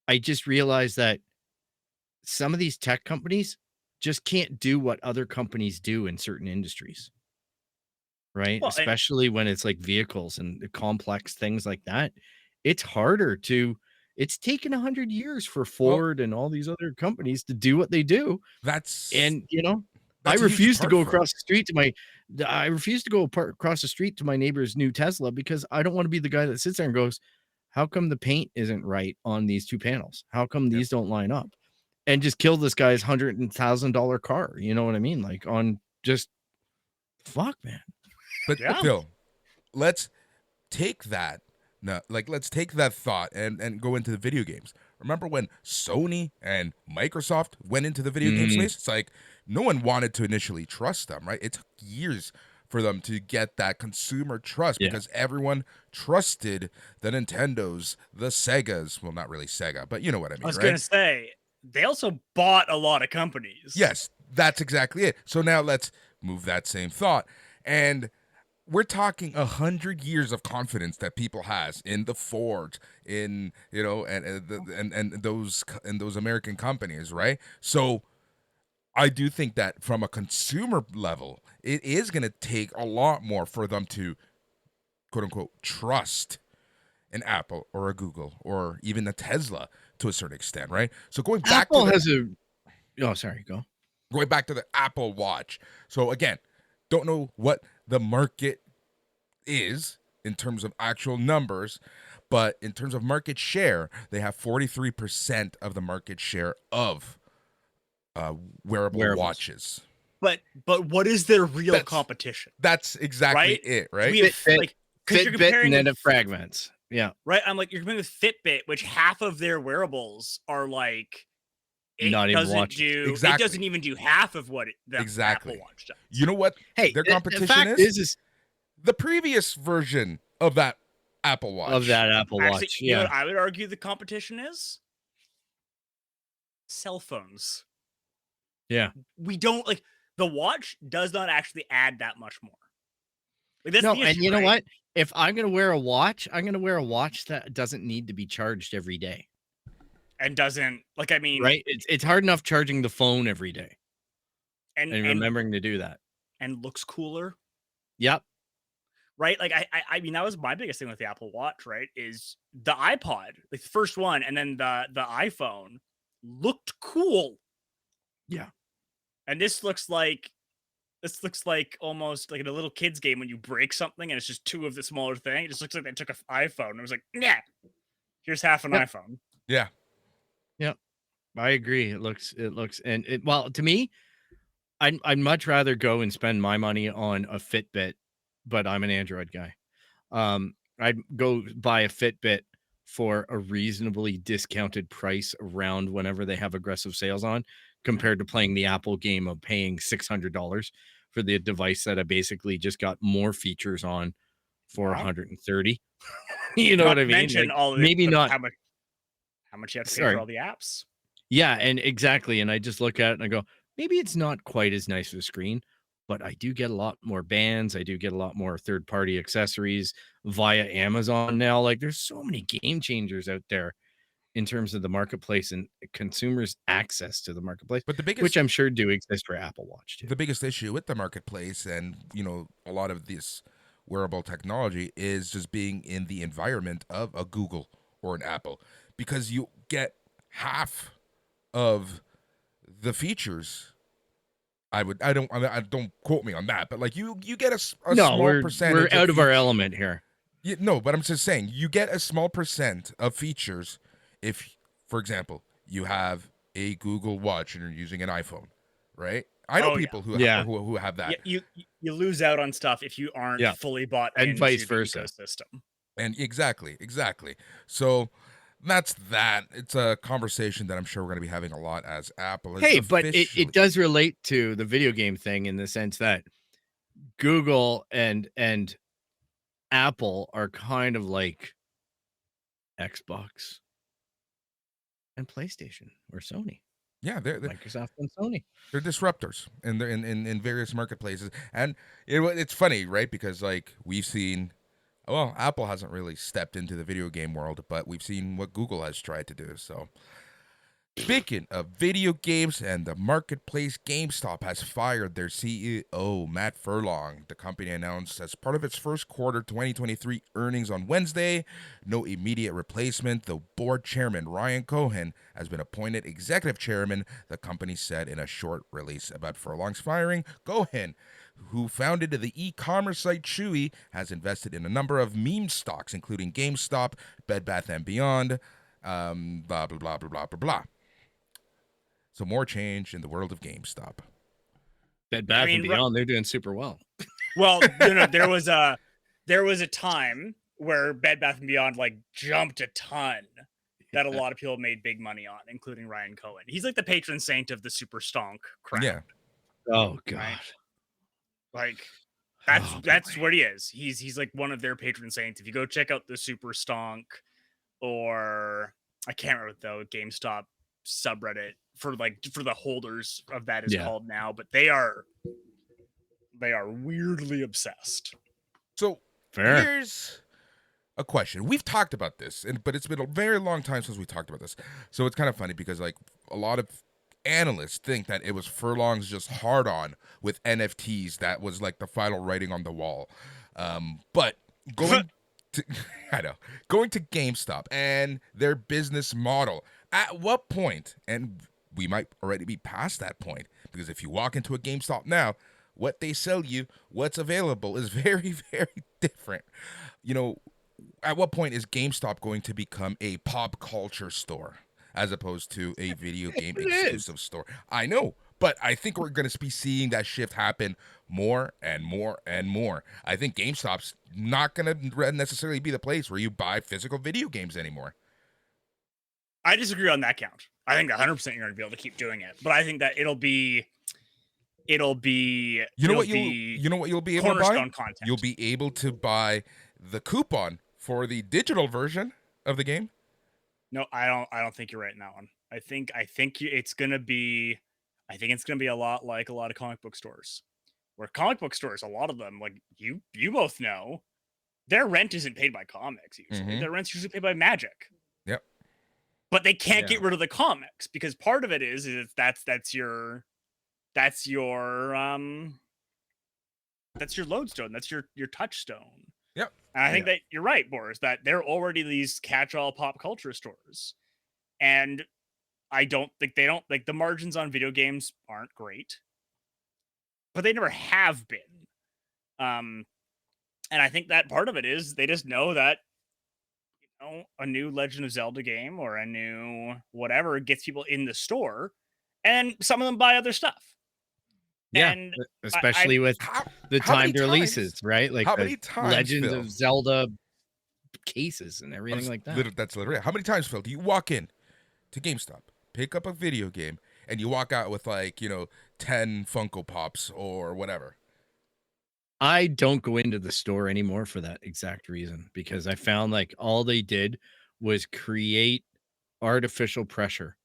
I just realized that some of these tech companies just can't do what other companies do in certain industries, right? Well, especially when it's like vehicles and the complex things like that. It's harder to, it's taken 100 years for Ford and all these other companies to do what they do. And I refuse to go across the street to my neighbor's new Tesla because I don't want to be the guy that sits there and goes, how come the paint isn't right on these two panels? How come these don't line up? And just kill this guy's $100,000 car. You know what I mean? Like, on just fuck, man. But Phil, let's take that. No, like, let's take that thought and go into the video games. Remember when Sony and Microsoft went into the video game space? It's like no one wanted to initially trust them, right? It took years for them to get that consumer trust because everyone trusted the Nintendos, the Segas. Well, not really Sega, but you know what I mean. I was going to say, they also bought a lot of companies. Yes, that's exactly it. So now let's move that same thought. And we're talking 100 years of confidence that people has in the Ford, in and those American companies, right? So I do think that from a consumer level, it is going to take a lot more for them to, quote unquote, trust an Apple or a Google or even a Tesla to a certain extent, right? So going back Apple to going back to the Apple Watch. So again, don't know what the market is in terms of actual numbers, but in terms of market share, they have 43% of the market share of wearables. Watches. But what is their real competition? That's exactly it, right? Fitbit and then it fragments. Yeah. Right. I'm like, you're comparing with Fitbit, which half of their wearables are like, it doesn't even do half of what the Apple Watch does. You know what? Hey, their competition is the previous version of that Apple Watch. Watch. You know what I would argue the competition is? Cell phones. Yeah. We don't the watch does not actually add that much more. Like, that's the issue, and you know what? If I'm gonna wear a watch, I'm gonna wear a watch that doesn't need to be charged every day. And doesn't right? It's hard enough charging the phone every day. And remembering to do that. And looks cooler. Yep. Right? Like I mean, that was my biggest thing with the Apple Watch, right? Is the iPod, like the first one, and then the iPhone looked cool. Yeah. And this looks like almost like in a little kid's game when you break something and it's just two of the smaller thing. It just looks like they took an iPhone and it was like, yeah, here's half an iPhone. Yeah. Yep. I agree. It looks well, to me, I'd much rather go and spend my money on a Fitbit, but I'm an Android guy. I'd go buy a Fitbit for a reasonably discounted price around whenever they have aggressive sales on, compared to playing the Apple game of paying $600 for the device that I basically just got more features on for 130. You know Not what I to mean? mention Like, all maybe not. how much you have to pay Sorry. for all the apps. Yeah, and exactly. And I just look at it and I go, maybe it's not quite as nice of a screen, but I do get a lot more bands. I do get a lot more third-party accessories via Amazon now. Like, there's so many game changers out there in terms of the marketplace and consumers' access to the marketplace, But the biggest, which I'm sure do exist for Apple Watch too. the biggest issue with the marketplace and, a lot of this wearable technology is just being in the environment of a Google or an Apple, because you get half of the features. I don't quote me on that, but like you get a small percentage. We're out of our element here. No, but I'm just saying you get a small percent of features if, for example, you have a Google Watch and you're using an iPhone, right? I know people who have that. You lose out on stuff if you aren't fully bought and into vice the versa ecosystem. And exactly. So that's that. It's a conversation that I'm sure we're going to be having a lot as Apple. Hey, but it does relate to the video game thing in the sense that Google and Apple are kind of like Xbox and PlayStation or Sony. Yeah, they're Microsoft and Sony. They're disruptors, and they're in various marketplaces. And it's funny, right? Because like we've seen, well, Apple hasn't really stepped into the video game world, but we've seen what Google has tried to do. So speaking of video games and the marketplace, GameStop has fired their CEO, Matt Furlong. The company announced as part of its first quarter 2023 earnings on Wednesday, no immediate replacement, though board chairman Ryan Cohen has been appointed executive chairman, the company said in a short release about Furlong's firing. Cohen, who founded the e-commerce site Chewy, has invested in a number of meme stocks, including GameStop, Bed Bath & Beyond, blah, blah, blah, blah, blah, blah, blah. So more change in the world of GameStop. Bed Bath & Beyond, they're doing super well. Well, there was a time where Bed Bath & Beyond like jumped a ton that a lot of people made big money on, including Ryan Cohen. He's like the patron saint of the super stonk crowd. Yeah. Oh God. Right? Like that's what he is. He's like one of their patron saints. If you go check out the super stonk, or I can't remember what the GameStop subreddit for the holders of that is called now, but they are weirdly obsessed. So here's a question. We've talked about this, but it's been a very long time since we talked about this. So it's kind of funny because like a lot of analysts think that it was Furlong's just hard on with NFTs that was like the final writing on the wall. But going to GameStop and their business model, at what point, and we might already be past that point, because if you walk into a GameStop now, what they sell you, what's available is very, very different. At what point is GameStop going to become a pop culture store as opposed to a video game exclusive store? I know, but I think we're going to be seeing that shift happen more and more and more. I think GameStop's not going to necessarily be the place where you buy physical video games anymore. I disagree on that count. I think 100% you're going to be able to keep doing it, but I think that it'll be. You know what you'll be able to buy? Content. You'll be able to buy the coupon for the digital version of the game. No, I don't think you're right in that one. I think it's going to be a lot like a lot of comic book stores. Where comic book stores, a lot of them, like you both know, their rent isn't paid by comics usually. Mm-hmm. Their rent's usually paid by Magic. Yep. But they can't get rid of the comics because part of it is that's your lodestone. That's your touchstone. Yep. And I think that you're right, Boris, that they're already these catch-all pop culture stores. And I don't think the margins on video games aren't great. But they never have been. And I think that part of it is they just know that a new Legend of Zelda game or a new whatever gets people in the store, and some of them buy other stuff. Yeah, and especially with the timed releases, right? Like how many times, Legends Phil? of Zelda cases and everything like that. That's literally how many times, Phil, do you walk in to GameStop, pick up a video game, and you walk out with like, 10 Funko Pops or whatever. I don't go into the store anymore for that exact reason, because I found like all they did was create artificial pressure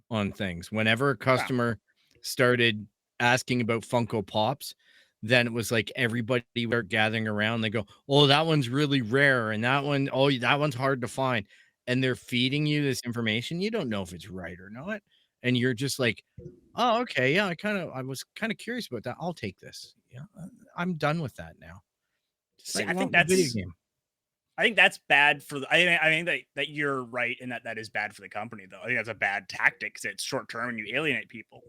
on things. Whenever a customer started asking about Funko Pops, then it was like everybody were gathering around. They go, "Oh, that one's really rare, and that one, oh, that one's hard to find." And they're feeding you this information. You don't know if it's right or not, and you're just like, "Oh, okay, yeah, I was kind of curious about that. I'll take this." Yeah, I'm done with that now. Just See, like I think a video that's game. I think that's bad for the. I think that you're right in that is bad for the company, though. I think that's a bad tactic because it's short term and you alienate people.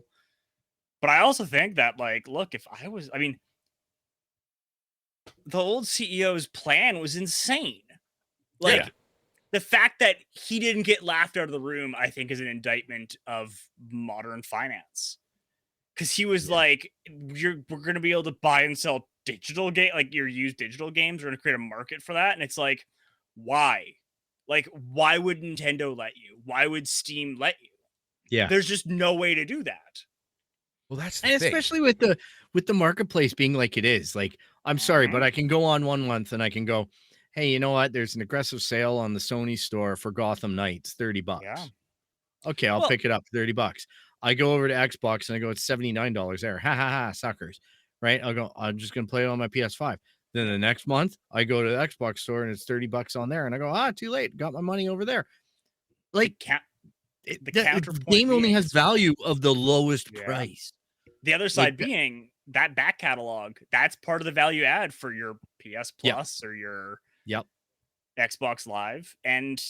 But I also think that, like, look, if I was, I mean, the old CEO's plan was insane. Like, Yeah. the fact that he didn't get laughed out of the room, I think, is an indictment of modern finance. Because he was like, we're going to be able to buy and sell digital game, like your used digital games. We're going to create a market for that. And it's like, why? Like, why would Nintendo let you? Why would Steam let you? Yeah. There's just no way to do that. Well, that's the And thing. especially with the marketplace being like it is. Like, I'm sorry, but I can go on 1 month and I can go, hey, you know what? There's an aggressive sale on the Sony store for Gotham Knights, $30. Yeah. Okay, I'll Well- pick it up, $30. I go over to Xbox and I go, it's $79 there. Ha ha ha, suckers. Right? I'll go, I'm just gonna play it on my PS5. Then the next month I go to the Xbox store and it's $30 on there, and I go, too late, got my money over there. Like, The the counterpoint game only being- has value of the lowest Yeah. price. The other side Like, being that back catalog, that's part of the value add for your PS Yep. Plus or your Yep. Xbox Live. And,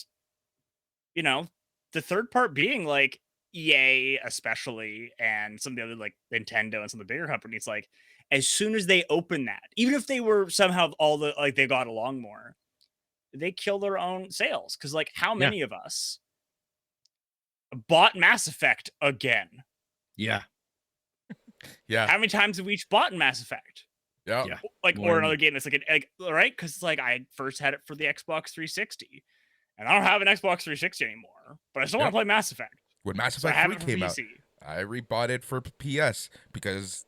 the third part being like EA, especially, and some of the other like Nintendo and some of the bigger companies, like, as soon as they open that, even if they were somehow they got along more, they kill their own sales. Cause like, how many of us bought Mass Effect again? Yeah. Yeah. How many times have we each bought in Mass Effect? Yeah. Yeah. Like, More or than- another game that's like right? Because like I first had it for the Xbox 360, and I don't have an Xbox 360 anymore, but I still want Yep. to play Mass Effect. When Mass So I Effect have 3 it for came out, PC. I rebought it for PS because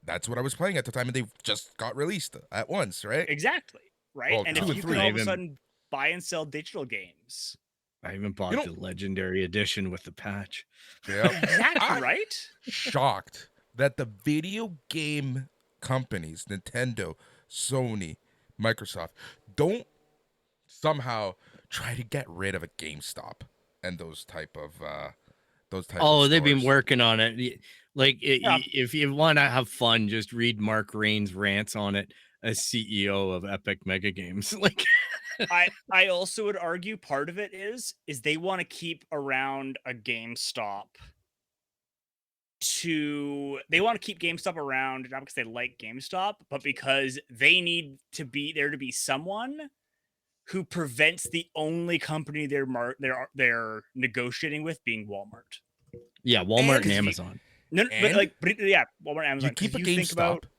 that's what I was playing at the time, and they just got released at once, right? Exactly. Right. Well, And 2 if and you 3. can all of a Even- sudden buy and sell digital games. I even bought You the legendary edition with the patch. Yeah. Exactly, I'm right? shocked that the video game companies, Nintendo, Sony, Microsoft, don't somehow try to get rid of a GameStop and those type of Oh, they've been stores. working on it. Like, Yeah. if you want to have fun, just read Mark Rain's rants on it as CEO of Epic Mega Games. Like, I also would argue part of it is they want to keep around a GameStop they want to keep GameStop around, not because they like GameStop, but because they need to be there to be someone who prevents the only company they're negotiating with being Walmart. yeah, Walmart and And- Amazon. No, And but yeah, Walmart, Amazon. You keep a 'cause you think about- GameStop,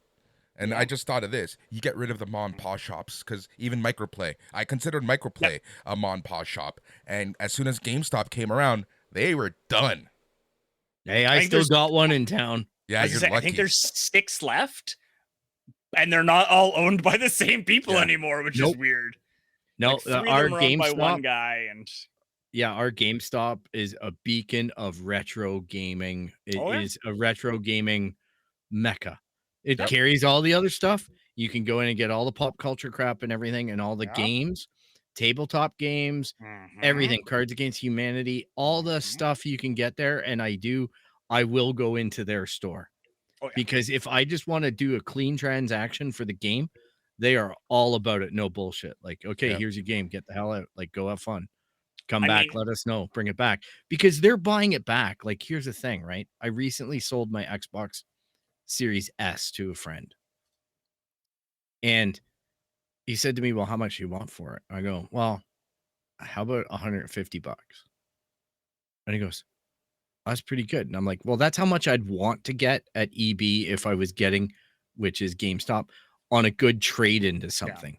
and I just thought of this. You get rid of the mom and pop shops, because even Microplay, I considered Microplay a mom and pop shop, and as soon as GameStop came around, they were done. Hey, I I think still there's- got one in town. Yeah, I was you're gonna say, lucky. I think there's 6 left, and they're not all owned by the same people Yeah. anymore, which Nope. is weird. No, Like, 3 of our them are owned by one GameStop. guy, and Yeah, our GameStop is a beacon of retro gaming. It is Oh, yeah? a retro gaming mecca. It Yep. carries all the other stuff. You can go in and get all the pop culture crap and everything, and all the Yeah. games, tabletop games, everything, Cards Against Humanity, all the stuff you can get there. And I will go into their store. Oh, yeah. Because if I just want to do a clean transaction for the game, they are all about it. No bullshit. Like, okay, Yep. here's your game. Get the hell out. Like, go have fun. Come I back. mean- Let us know. Bring it back. Because they're buying it back. Like, here's the thing, right? I recently sold my Xbox Series S to a friend. And he said to me, well, how much do you want for it? I go, well, how about $150? And he goes, that's pretty good. And I'm like, well, that's how much I'd want to get at EB if I was getting, which is GameStop, on a good trade into something.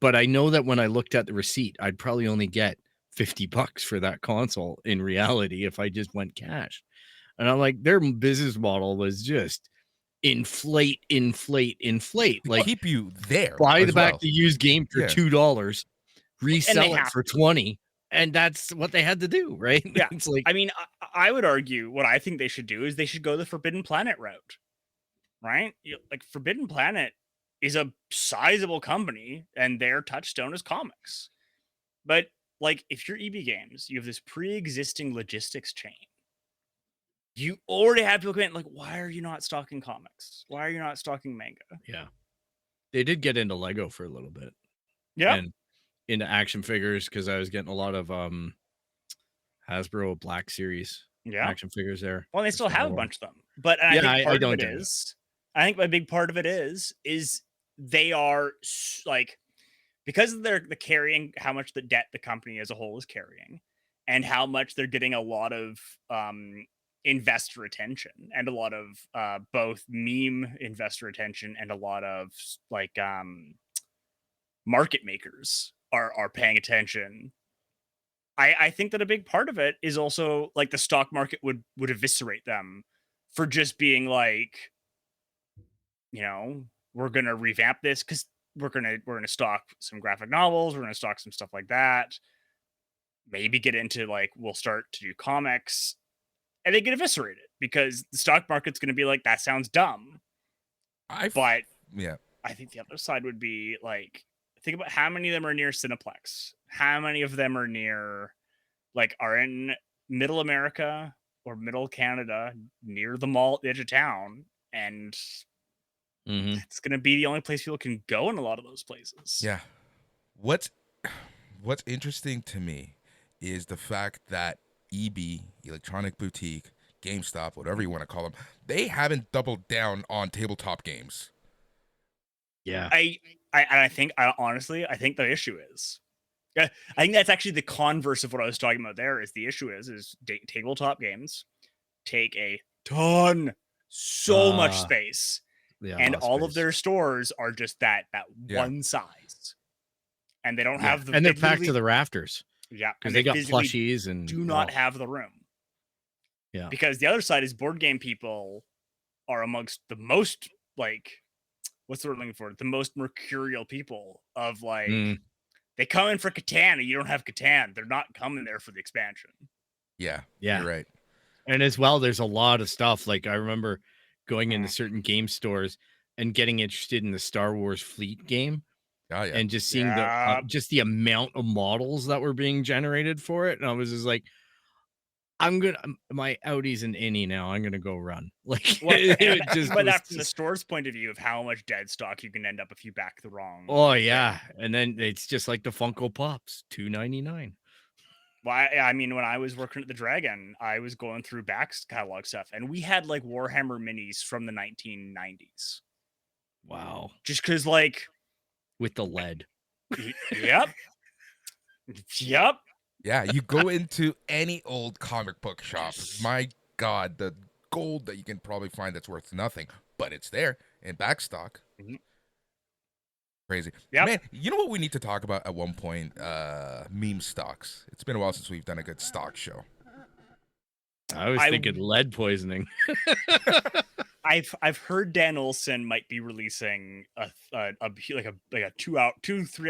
But I know that when I looked at the receipt, I'd probably only get $50 for that console in reality if I just went cash. And I'm like, their business model was just inflate. Like, Keep you there. buy as back well. the used game for Yeah. $2, resell it have for 20, and that's what they had to do, right? Yeah. It's like, I mean, I would argue what I think they should do is they should go the Forbidden Planet route, right? Like Forbidden Planet is a sizable company, and their touchstone is comics. But like, if you're EB Games, you have this pre-existing logistics chain. You already have people come in. Like, why are you not stocking comics? Why are you not stocking manga? yeah, they did get into Lego for a little bit. Yeah. And into action figures, because I was getting a lot of Hasbro Black Series action figures there. Well, they still have a bunch of them. But I think part of it is, I think a big part of it is they are like, because of the carrying, how much the debt the company as a whole is carrying, and how much they're getting a lot of investor attention, and a lot of both meme investor attention, and a lot of like market makers are paying attention. I think that a big part of it is also like the stock market would eviscerate them for just being like, you know, we're gonna revamp this because we're gonna stock some graphic novels, we're gonna stock some stuff like that. Maybe get into like, we'll start to do comics, and they get eviscerated because the stock market's gonna be like, that sounds dumb. But yeah, I think the other side would be like, think about how many of them are near Cineplex. How many of them are near, like, are in middle America or middle Canada, near the mall at the edge of town, and it's going to be the only place people can go in a lot of those places. Yeah. What's interesting to me is the fact that EB, Electronic Boutique, GameStop, whatever you want to call them, they haven't doubled down on tabletop games. Yeah. I think the issue is, I think that's actually the converse of what I was talking about there. Is the issue is tabletop games take a ton, so much space, and all of their stores are just that one size, and they don't have the, and they're packed to the rafters. Yeah, because they got plushies and do not have the room. Yeah, because the other side is board game people are amongst the most, like, what's the word I'm looking for? The most mercurial people of like, they come in for Catan and you don't have Catan. They're not coming there for the expansion. Yeah. Yeah. You're right. And as well, there's a lot of stuff. Like, I remember going into certain game stores and getting interested in the Star Wars Fleet game. Oh, yeah. And just seeing the amount of models that were being generated for it. And I was just like, my Audi's an innie now. I'm gonna go run. Like, but that's from the store's point of view of how much dead stock you can end up if you back the wrong. Oh yeah, and then it's just like the Funko Pops, $2.99. Well, I mean, when I was working at the Dragon, I was going through back catalog stuff, and we had like Warhammer minis from the 1990s. Wow, just because, like, with the lead. Yep. Yeah, you go into any old comic book shop. My God, the gold that you can probably find that's worth nothing, but it's there in back stock. Crazy. Yeah, man. You know what we need to talk about at one point? Meme stocks. It's been a while since we've done a good stock show. I was thinking lead poisoning. I've heard Dan Olsen might be releasing a 3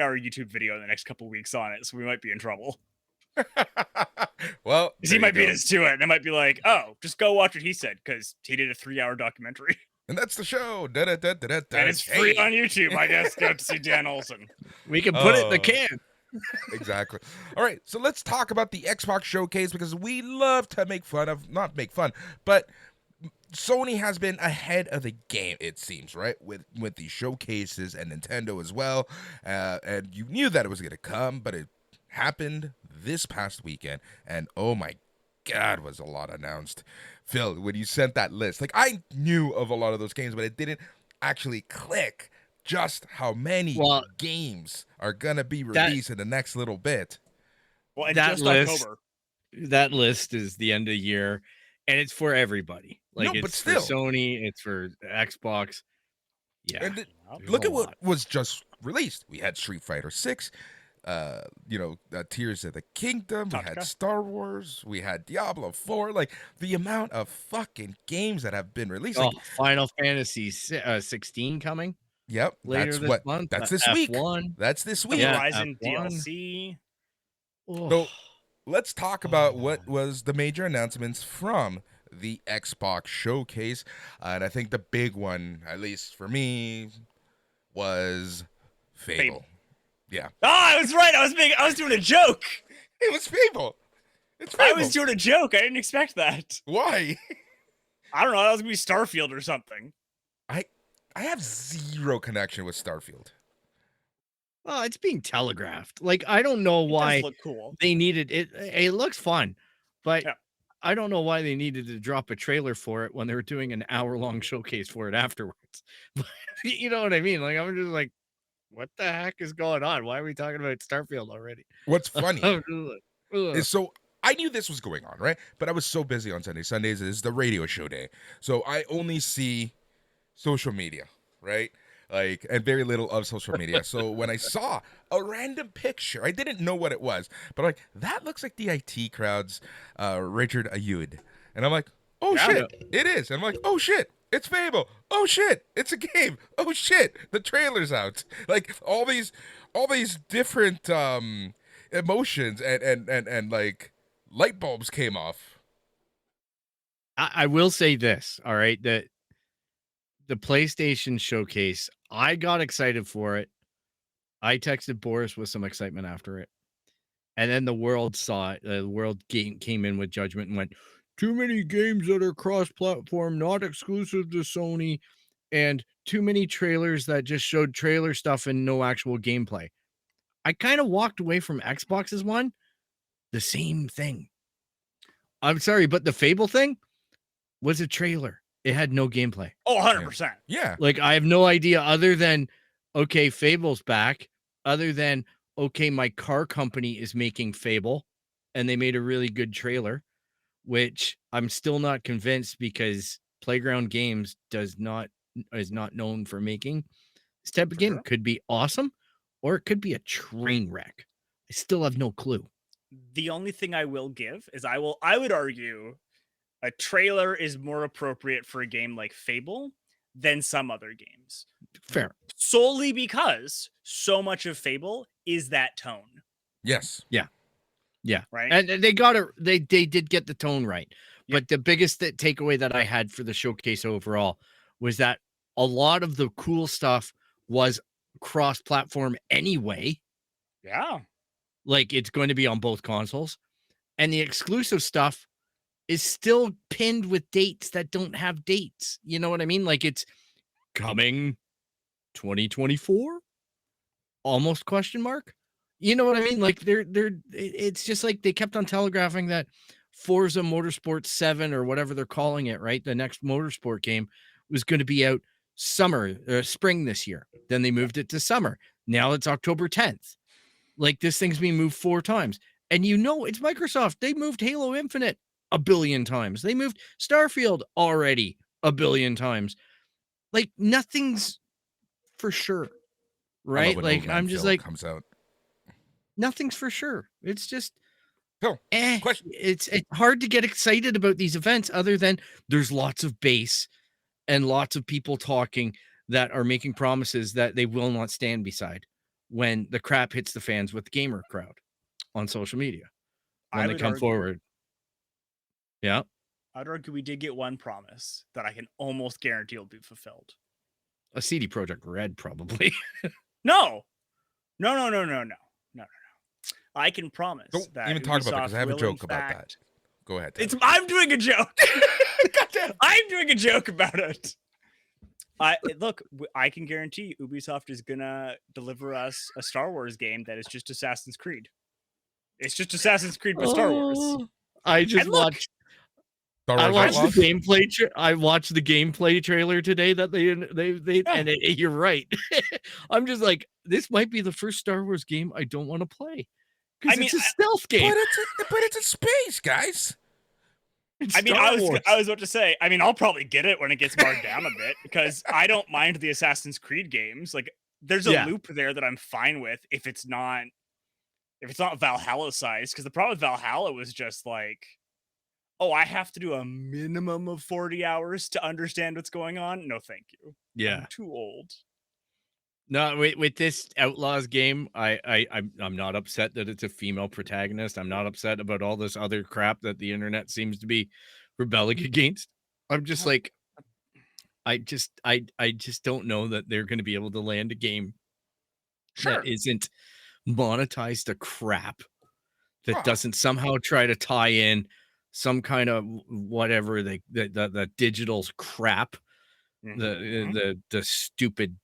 hour YouTube video in the next couple of weeks on it, so we might be in trouble. Well, he might beat us to it. And it might be like, oh, just go watch what he said, because he did a 3-hour documentary. And that's the show. And it's free on YouTube, I guess. Go to see Dan Olsen. We can put it in the can. Exactly. All right, so let's talk about the Xbox showcase, because we love to not make fun, but Sony has been ahead of the game, it seems, right? With the showcases, and Nintendo as well. And you knew that it was going to come, but it happened this past weekend, and oh my God, was a lot announced. Phil, when you sent that list, like, I knew of a lot of those games, but it didn't actually click just how many games are gonna be released in the next little bit. Well, and that just list, October. That list is the end of the year, and it's for everybody. Like, it's but still, for Sony, it's for Xbox. Yeah. And look at what was just released. We had Street Fighter 6. Tears of the Kingdom. We had Tactica. Star Wars. We had Diablo 4. Like the amount of fucking games that have been released. Like, Final Fantasy 16 coming yep, later this month. That's this week. F1. That's this The week. Yeah, Horizon F1. DLC. So let's talk about what was the major announcements from the Xbox showcase. And I think the big one, at least for me, was Fable. Yeah. I was right. I was doing a joke. It was Fable. It's Fable. I was doing a joke. I didn't expect that. Why? I don't know. That was gonna be Starfield or something. I have zero connection with Starfield. Oh, it's being telegraphed. Like, I don't know It why does look cool. they needed it. It looks fun, but Yeah. I don't know why they needed to drop a trailer for it when they were doing an hour-long showcase for it afterwards. You know what I mean? Like, I'm just like, what the heck is going on? Why are we talking about Starfield already? What's funny I'm just like, ugh. is, so I knew this was going on, right? But I was so busy on Sundays. Sundays is the radio show day. So I only see social media, right? Like, and very little of social media. So when I saw a random picture, I didn't know what it was, but like, that looks like the IT crowd's Richard Ayoud. And I'm like, oh Yeah. shit, it is. And I'm like, oh shit, it's Fable. Oh shit, it's a game. Oh shit, the trailer's out. Like all these different emotions and like light bulbs came off. I will say this, all right, that the PlayStation showcase, I got excited for it. I texted Boris with some excitement after it. And then the world saw it. The world came in with judgment and went, too many games that are cross-platform, not exclusive to Sony, and too many trailers that just showed trailer stuff and no actual gameplay. I kind of walked away from Xbox's one, the same thing. I'm sorry, but the Fable thing was a trailer. It had no gameplay. Oh, 100%. Yeah. Like, I have no idea other than, okay, Fable's back, other than, okay, my car company is making Fable, and they made a really good trailer, which I'm still not convinced because Playground Games is not known for making this type of game. Sure. Could be awesome, or it could be a train wreck. I still have no clue. The only thing I will give is I would argue a trailer is more appropriate for a game like Fable than some other games. Fair. Solely because so much of Fable is that tone. Yes. Yeah. Right. And they got it. They did get the tone right. Yeah. But the biggest takeaway that I had for the showcase overall was that a lot of the cool stuff was cross-platform anyway. Yeah. Like, it's going to be on both consoles. And the exclusive stuff is still pinned with dates that don't have dates. You know what I mean? Like, it's coming 2024? Almost question mark? You know what I mean? Like, it's just like they kept on telegraphing that Forza Motorsport 7 or whatever they're calling it, right? The next motorsport game was going to be out spring this year. Then they moved it to summer. Now it's October 10th. Like, this thing's being moved 4 times. And you know, it's Microsoft. They moved Halo Infinite 1 billion times. They moved Starfield already 1 billion times. Like, nothing's for sure. Right? Like, I'm just like, comes out. Nothing's for sure. It's just, Question. It's hard to get excited about these events other than there's lots of base and lots of people talking that are making promises that they will not stand beside when the crap hits the fans with the gamer crowd on social media when they come forward. Yeah. I'd argue we did get one promise that I can almost guarantee will be fulfilled. A CD Projekt Red, probably. No. I can promise. Don't that even talk about that Ubisoft because I have a will, joke in about that. fact- Go ahead. I'm doing a joke. I'm doing a joke about it. I can guarantee Ubisoft is gonna deliver us a Star Wars game that is just Assassin's Creed. It's just Assassin's Creed with Star Wars. I just And look, watched. Star I Wars watched the Outlaws? gameplay. I watched the gameplay trailer today that they and you're right. I'm just like, this might be the first Star Wars game I don't want to play because it's a stealth game. But it's a space, guys. It's I mean, Star I was Wars. about to say, I mean, I'll probably get it when it gets marked down a bit because I don't mind the Assassin's Creed games. Like, there's a loop there that I'm fine with if it's not if it's not Valhalla size, because the problem with Valhalla was just like, oh, I have to do a minimum of 40 hours to understand what's going on. No, thank you. Yeah. I'm too old. No, with this Outlaws game, I'm not upset that it's a female protagonist. I'm not upset about all this other crap that the internet seems to be rebelling against. I'm just like, I just don't know that they're going to be able to land a game that isn't monetized to crap, that doesn't somehow try to tie in some kind of whatever the digital crap, the stupid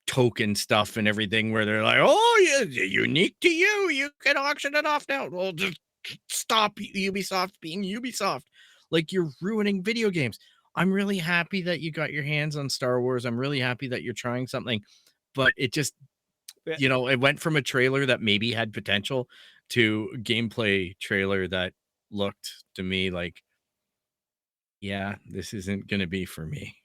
token stuff and everything, where they're like, oh yeah, unique to you, you can auction it off now. Well, just stop Ubisoft being Ubisoft. Like, you're ruining video games. I'm really happy that you got your hands on Star Wars. I'm really happy that you're trying something, but it just, you know, it went from a trailer that maybe had potential to a gameplay trailer that looked to me like, yeah, this isn't going to be for me.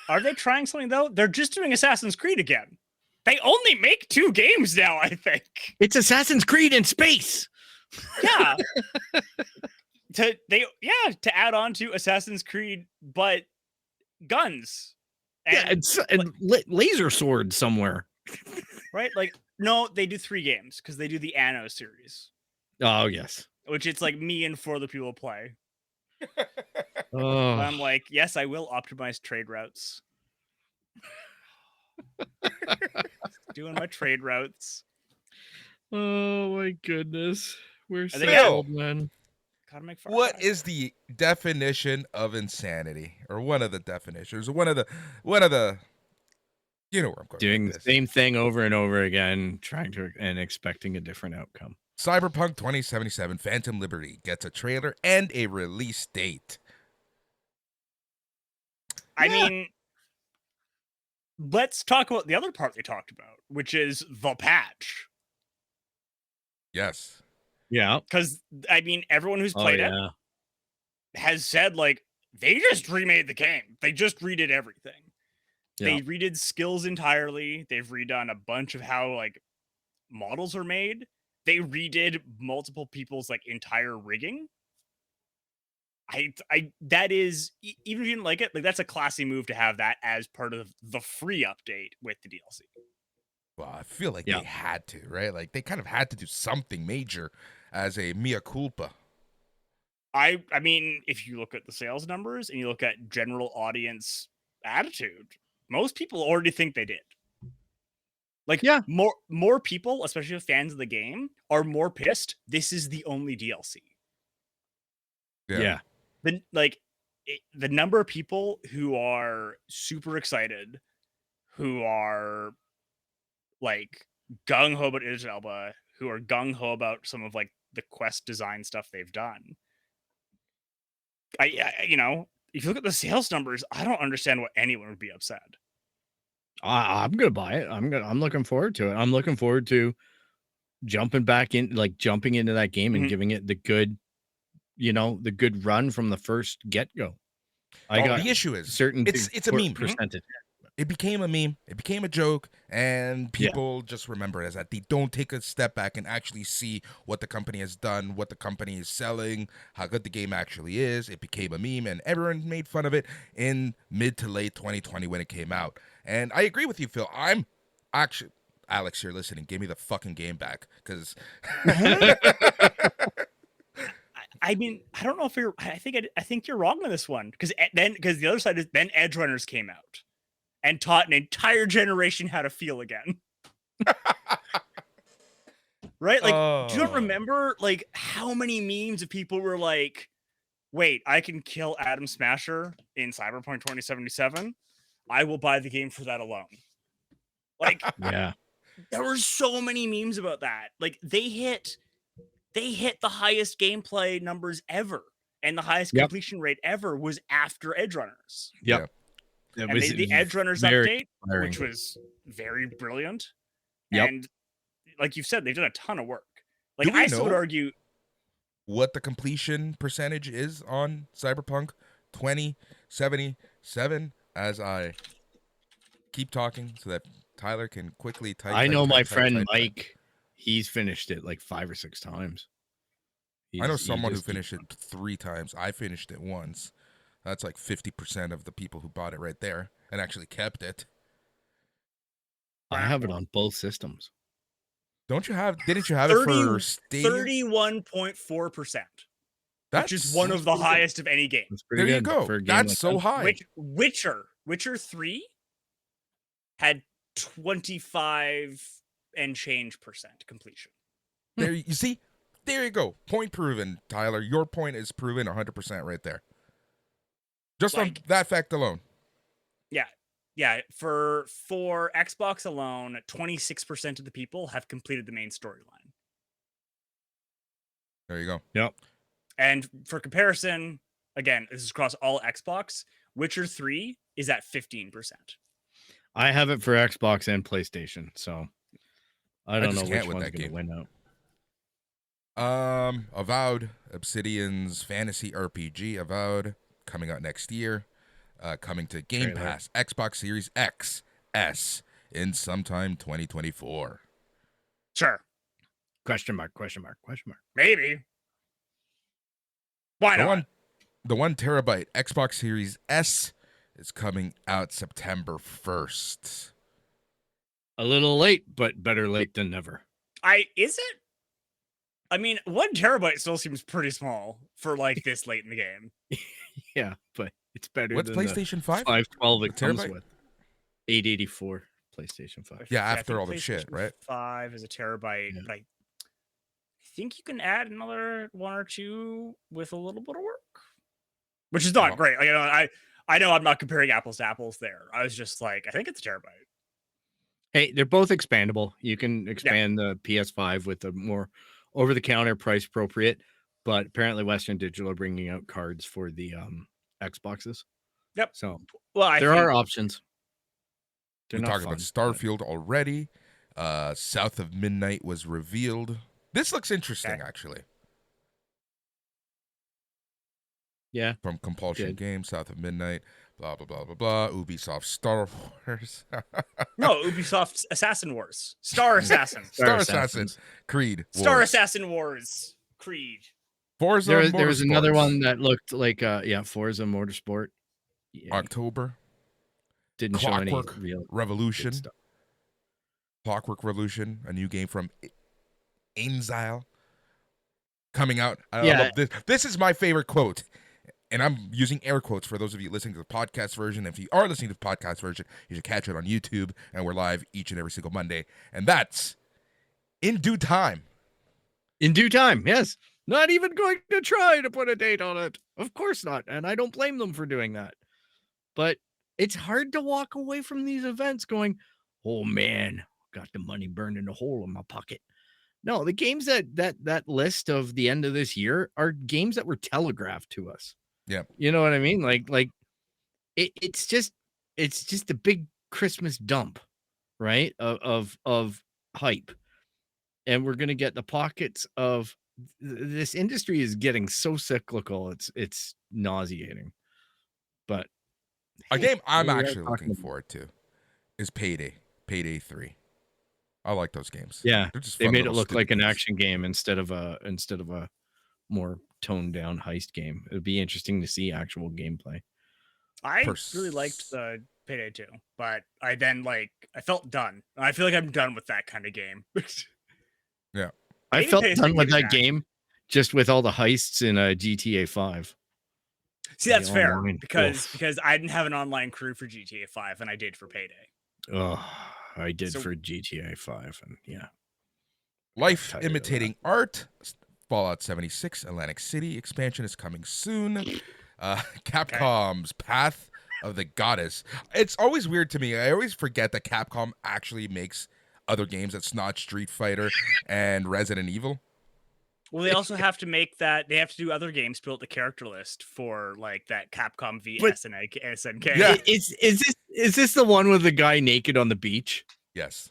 Are they trying something though? They're just doing Assassin's Creed again. They only make 2 games now, I think. It's Assassin's Creed in space. Yeah. To add on to Assassin's Creed, but guns. And laser swords somewhere. Right? Like, no, they do 3 games because they do the Anno series. Oh, yes. Which it's like me and 4 other people play. Oh. I'm like, yes, I will optimize trade routes. Doing my trade routes. Oh my goodness. We're so old, man. Gotta make what is the definition of insanity? Or one of the definitions? One of the you know where I'm going. Doing the same thing over and over again, trying to and expecting a different outcome. Cyberpunk 2077 Phantom Liberty gets a trailer and a release date. I mean, let's talk about the other part they talked about, which is the patch. Yes. Yeah. Because, I mean, everyone who's played it has said, like, they just remade the game. They just redid everything. Yeah. They redid skills entirely. They've redone a bunch of how, like, models are made. They redid multiple people's, like, entire rigging. That is, even if you didn't like it, like, that's a classy move to have that as part of the free update with the DLC. Well, I feel like they had to, right? Like, they kind of had to do something major as a mea culpa. I mean, if you look at the sales numbers and you look at general audience attitude, most people already think they did. Like, more people, especially fans of the game, are more pissed. This is the only DLC. Yeah. The number of people who are super excited, who are like gung ho about Idris Elba, who are gung ho about some of like the quest design stuff they've done. I you know, if you look at the sales numbers, I don't understand what anyone would be upset. I'm gonna buy it. I'm looking forward to it. I'm looking forward to jumping into that game and giving it the good, you know, the good run from the first get-go. The issue is it's a meme percentage. It became a meme. It became a joke, and people just remember it as that. They don't take a step back and actually see what the company has done, what the company is selling, how good the game actually is. It became a meme, and everyone made fun of it in mid to late 2020 when it came out. And I agree with you, Phil. I'm actually, Alex, you're listening. Give me the fucking game back, because. I mean, I don't know if you're. I think you're wrong on this one, because the other side is then Edge Runners came out and taught an entire generation how to feel again. Right? Like, do you remember like how many memes of people were like, "Wait, I can kill Adam Smasher in Cyberpunk 2077. I will buy the game for that alone." Like, there were so many memes about that. Like, they hit the highest gameplay numbers ever, and the highest completion rate ever was after Edge Runners. Yep. And the Edge Runners update, which was very brilliant. Yep. And like you've said, they've done a ton of work. Like, I still would argue what the completion percentage is on Cyberpunk 2077 as I keep talking so that Tyler can quickly type. I know my friend Mike. he's finished it like 5 or 6 times. I know someone who finished it 3 times. I finished it once. That's like 50% of the people who bought it right there and actually kept it. I have it on both systems. Didn't you have it for Stadia? 31.4%. Which is one of the highest of any game. There you go. That's so high. Witcher 3 had 25 and change % completion. There you see? There you go. Point proven, Tyler. Your point is proven 100% right there. Just on that fact alone. Yeah. Yeah. For Xbox alone, 26% of the people have completed the main storyline. There you go. Yep. And for comparison, again, this is across all Xbox. Witcher 3 is at 15%. I have it for Xbox and PlayStation, so I don't know which one's going to win out. Avowed, Obsidian's fantasy RPG, Avowed, coming out next year, coming to Game Pass, Xbox Series X, S, in sometime 2024. Sure. Question mark. Maybe. Why not? The 1 terabyte Xbox Series S is coming out September 1st. A little late, but better late than never. Is it? I mean, 1 terabyte still seems pretty small for like this late in the game. Yeah, but it's better What's than PlayStation 5? 512 it comes with. 884 PlayStation 5. Yeah, after all the shit, right? 5 is a terabyte, but I think you can add another 1 or 2 with a little bit of work, which is not great. Like, I know I'm not comparing apples to apples there. I was just like, I think it's a terabyte. Hey, they're both expandable. You can expand the PS5 with a more over-the-counter price appropriate, but apparently Western Digital are bringing out cards for the Xboxes. Yep. So there are options. We talked about Starfield already. South of Midnight was revealed. This looks interesting, actually. Yeah. From Compulsion Games, South of Midnight, blah, blah, blah, blah, blah. Ubisoft Star Wars. No, Ubisoft Assassin Wars. Star Assassin. Star Assassin. Creed. Star Wars. Assassin Wars. Creed. Forza there was another one that looked like, Forza Motorsport. Yeah. October. Didn't show any real Revolution. Clockwork Revolution, a new game from Ainzile. Coming out. I love this. This is my favorite quote. And I'm using air quotes for those of you listening to the podcast version. If you are listening to the podcast version, you should catch it on YouTube. And we're live each and every single Monday. And that's in due time. In due time, yes. Not even going to try to put a date on it. Of course not. And I don't blame them for doing that. But it's hard to walk away from these events going, oh man, got the money burned in a hole in my pocket. No, the games that list of the end of this year are games that were telegraphed to us. Yeah. You know what I mean? Like it's just a big Christmas dump, right? Of hype. And we're going to get the pockets of this industry is getting so cyclical. It's nauseating. But a game I'm actually looking forward to is Payday 3. I like those games. Yeah, they made it look like an games. action game instead of a more toned down heist game. It would be interesting to see actual gameplay. I really liked the Payday 2, but I felt done. I feel like I'm done with that kind of game. Yeah, I felt done with that game, just with all the heists in GTA 5. See, that's fair because I didn't have an online crew for GTA 5, and I did for Payday. Oh, I did for GTA 5, and yeah. Life Imitating Art, Fallout 76 Atlantic City expansion is coming soon. Capcom's Path of the Goddess. It's always weird to me. I always forget that Capcom actually makes other games that's not Street Fighter and Resident Evil. Well, they also have to make that. They have to do other games to build the character list for like that Capcom v SNK. Yeah, is this the one with the guy naked on the beach? Yes.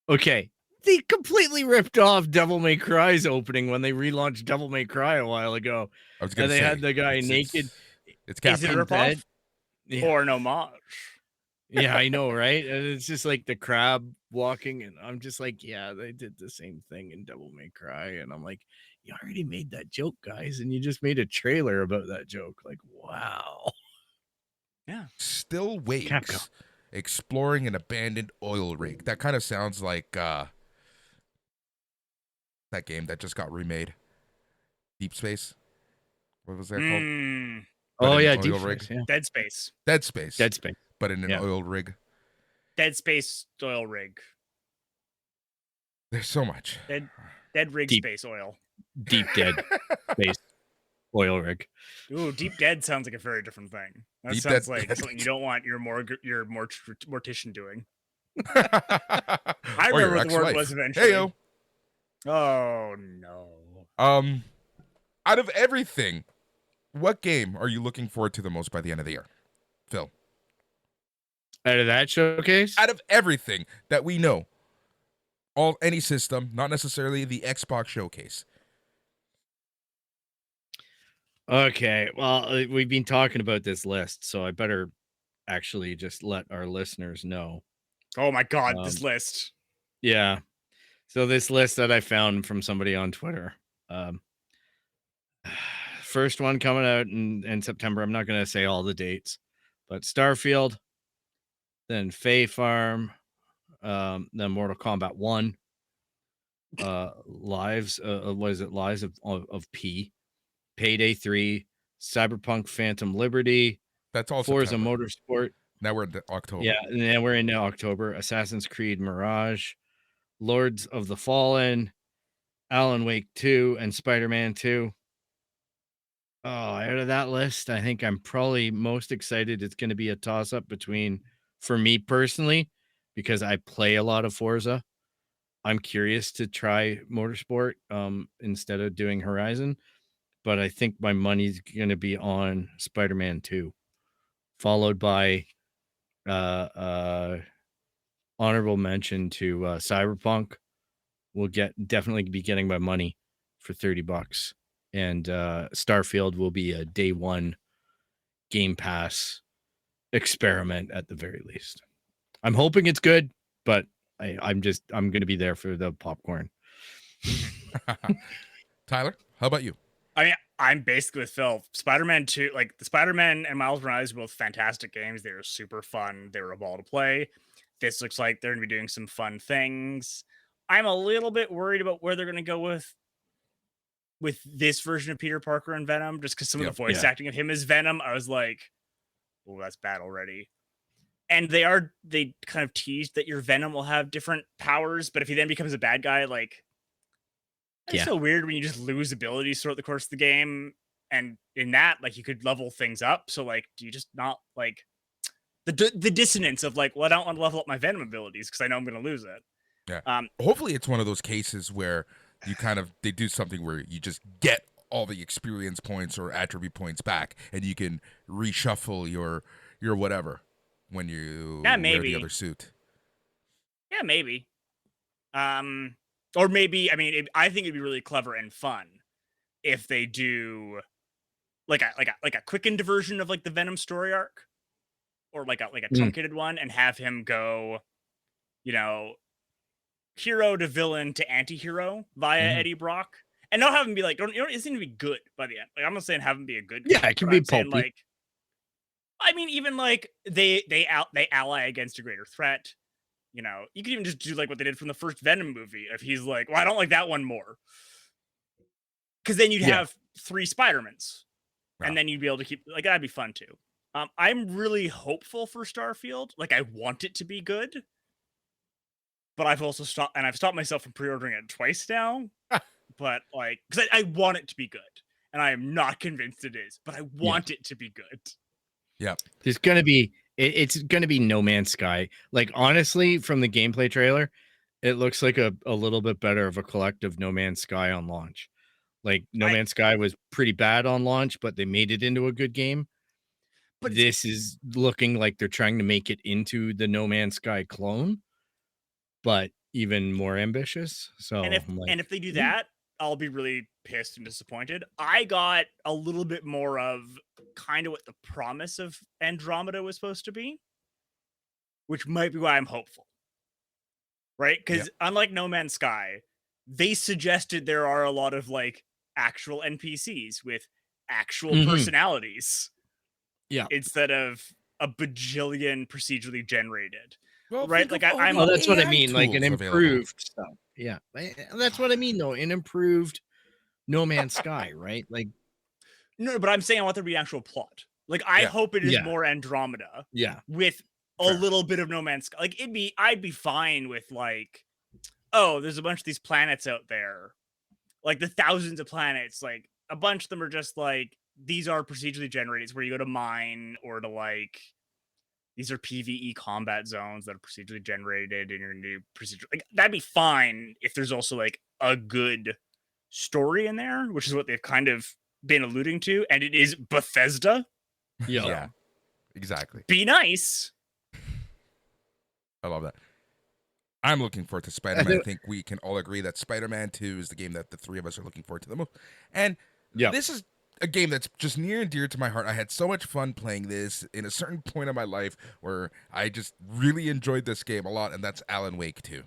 Okay, they completely ripped off Devil May Cry's opening when they relaunched Devil May Cry a while ago. I was going to say they had the guy naked. It's Capcom. Is it a ripoff or an homage? Yeah, I know, right? And it's just like the crab walking, and I'm just like, yeah, they did the same thing in Devil May Cry, and I'm like, you already made that joke, guys, and you just made a trailer about that joke. Like, wow. Yeah. Still Capcom. Wakes, exploring an abandoned oil rig. That kind of sounds like that game that just got remade, Deep Space. What was that called? But Oh in yeah, an Deep oil Space, rig. yeah. Dead Space. Dead Space. Dead Space. But in an Yeah. oil rig. Dead Space oil rig. There's so much. Dead rig Deep. space oil. Deep Dead Space oil rig. Ooh, Deep Dead sounds like a very different thing. That Deep sounds Dead- like something you don't want your mortician doing. I I remember what the word was eventually. Heyo. Oh no. Out of everything, what game are you looking forward to the most by the end of the year, Phil? Out of that showcase? Out of everything that we know, any system, not necessarily the Xbox showcase. Okay, well, we've been talking about this list, so I better actually just let our listeners know. Oh my god, this list. Yeah. So this list that I found from somebody on Twitter. First one coming out in September. I'm not going to say all the dates, but Starfield, then Fae Farm, then Mortal Kombat 1, Lives, what is it? Lives of P, Payday 3, Cyberpunk Phantom Liberty, That's all Forza September. Motorsport. Now we're in October. Yeah, and then we're in October. Assassin's Creed Mirage, Lords of the Fallen, Alan Wake 2, and Spider-Man 2. Oh, out of that list, I think I'm probably most excited. It's going to be a toss-up between, for me personally, because I play a lot of Forza. I'm curious to try Motorsport instead of doing Horizon, but I think my money's going to be on Spider-Man 2, followed by honorable mention to Cyberpunk. Will definitely be getting my money for $30, and Starfield will be a day one Game Pass experiment at the very least. I'm hoping it's good, but I'm going to be there for the popcorn. Tyler, how about you? I mean, I'm basically with Phil. Spider-Man 2, like the Spider-Man and Miles Morales are both fantastic games. They were super fun. They were a ball to play. This looks like they're going to be doing some fun things. I'm a little bit worried about where they're going to go with this version of Peter Parker and Venom, just because some of the voice acting of him as Venom, I was like, oh, that's bad already. And they kind of teased that your Venom will have different powers, but if he then becomes a bad guy, like, it's so weird when you just lose abilities throughout the course of the game. And in that, like, you could level things up. So, like, do you just not, like, the dissonance of, like, well, I don't want to level up my Venom abilities because I know I'm going to lose it. Yeah. Hopefully it's one of those cases where they do something where you just get all the experience points or attribute points back, and you can reshuffle your whatever when you wear the other suit. Yeah, maybe. Or maybe, I mean, I think it'd be really clever and fun if they do like a quickened version of like the Venom story arc, or like a truncated one, and have him go, hero to villain to anti-hero via Eddie Brock, and not have him be like, it doesn't need to be good by the end. Like, I'm not saying have him be a good guy. Yeah, it can be pulpy. Like, I mean, even like they ally against a greater threat. You could even just do like what they did from the first Venom movie. If he's like, well, I don't like that one more, because then you'd have 3 Spider-Mans, and then you'd be able to keep, like, that'd be fun too. I'm really hopeful for Starfield. Like, I want it to be good, but I've also stopped myself from pre-ordering it twice now. But like, because I want it to be good, and I am not convinced it is, but I want it to be good. Yeah, there's gonna be. It's going to be No Man's Sky. Like, honestly, from the gameplay trailer, it looks like a little bit better of a collective No Man's Sky on launch. Like, No Man's Sky was pretty bad on launch, but they made it into a good game. But this is looking like they're trying to make it into the No Man's Sky clone, but even more ambitious. So, and if they do that, I'll be really pissed and disappointed. I got a little bit more of kind of what the promise of Andromeda was supposed to be. which might be why I'm hopeful. Right? Because unlike No Man's Sky, they suggested there are a lot of like actual NPCs with actual personalities. Yeah. Instead of a bajillion procedurally generated. Well, right? Like I'm. Well, that's what I AI mean. Like an tools improved stuff. Yeah, that's what I mean, though. An improved No Man's Sky, right? Like, no, but I'm saying I want there to be actual plot. Like I hope it is more Andromeda. Yeah, with a little bit of No Man's Sky. Like I'd be fine with like, oh, there's a bunch of these planets out there, like the thousands of planets. Like a bunch of them are just like these are procedurally generated, where you go to mine or to like. These are PvE combat zones that are procedurally generated in your new procedure. Like that'd be fine if there's also like a good story in there, which is what they've kind of been alluding to, and it is Bethesda. Yeah, exactly. Be nice. I love that. I'm looking forward to Spider-Man. I think we can all agree that Spider-Man 2 is the game that the three of us are looking forward to the most. And this is a game that's just near and dear to my heart. I had so much fun playing this in a certain point of my life where I just really enjoyed this game a lot, and that's Alan Wake 2.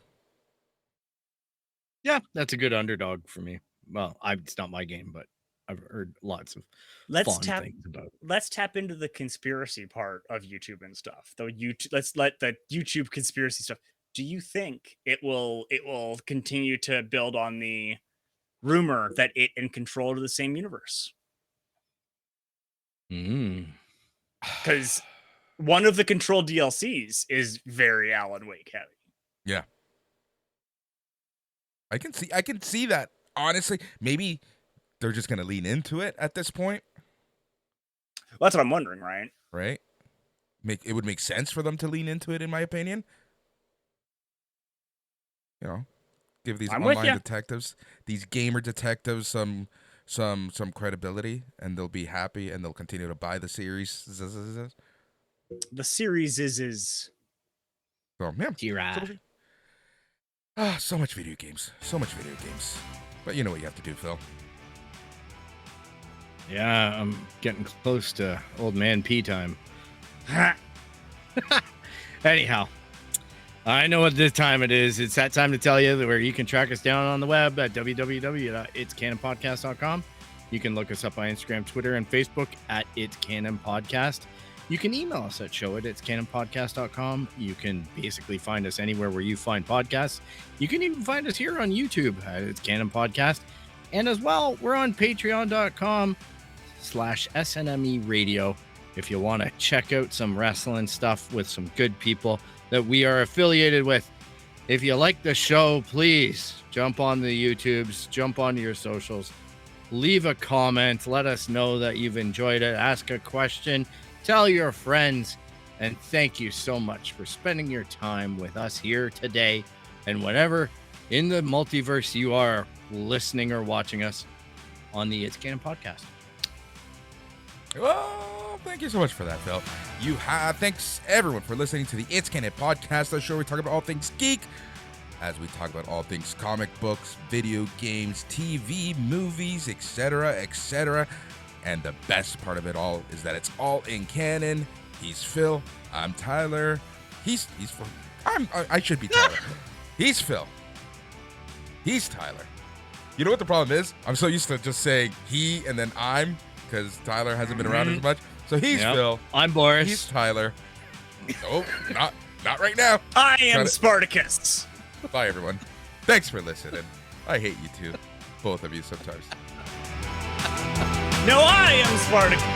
Yeah, that's a good underdog for me. Well, it's not my game, but I've heard lots of things about it. Let's tap into the conspiracy part of YouTube and stuff. Though let's let the YouTube conspiracy stuff. Do you think it will continue to build on the rumor that it and Control are the same universe? Because one of the Control DLCs is very Alan Wake heavy. Yeah, I can see that. Honestly, maybe they're just gonna lean into it at this point. Well, that's what I'm wondering, right? Right. It would make sense for them to lean into it, in my opinion. You know, give these online detectives, these gamer detectives, some credibility, and they'll be happy, and they'll continue to buy the series. The series is. So so much video games, But you know what you have to do, Phil. Yeah, I'm getting close to old man pee time. Anyhow, I know what this time it is. It's that time to tell you where you can track us down on the web at www.itscanonpodcast.com. You can look us up on Instagram, Twitter, and Facebook at It's Canon Podcast. You can email us at show@itscanonpodcast.com. You can basically find us anywhere where you find podcasts. You can even find us here on YouTube at It's Canon Podcast. And as well, we're on patreon.com/SNME Radio. If you want to check out some wrestling stuff with some good people that we are affiliated with. If you like the show, please jump on the YouTubes, jump onto your socials, leave a comment, let us know that you've enjoyed it, ask a question, tell your friends, and thank you so much for spending your time with us here today. And whenever in the multiverse you are listening or watching us on the It's Canon Podcast. Well, thank you so much for that, Phil. Thanks everyone for listening to the It's Canon Podcast, the show we talk about all things geek, as we talk about all things comic books, video games, TV, movies, etc., etc. And the best part of it all is that it's all in canon. He's Phil. I'm Tyler. I should be Tyler. He's Phil. He's Tyler. You know what the problem is? I'm so used to just saying he and then I'm, because Tyler hasn't been around as much. So he's Phil. I'm Boris. He's Tyler. Oh, not right now. I am Spartacus. Bye, everyone. Thanks for listening. I hate you too. Both of you sometimes. No, I am Spartacus.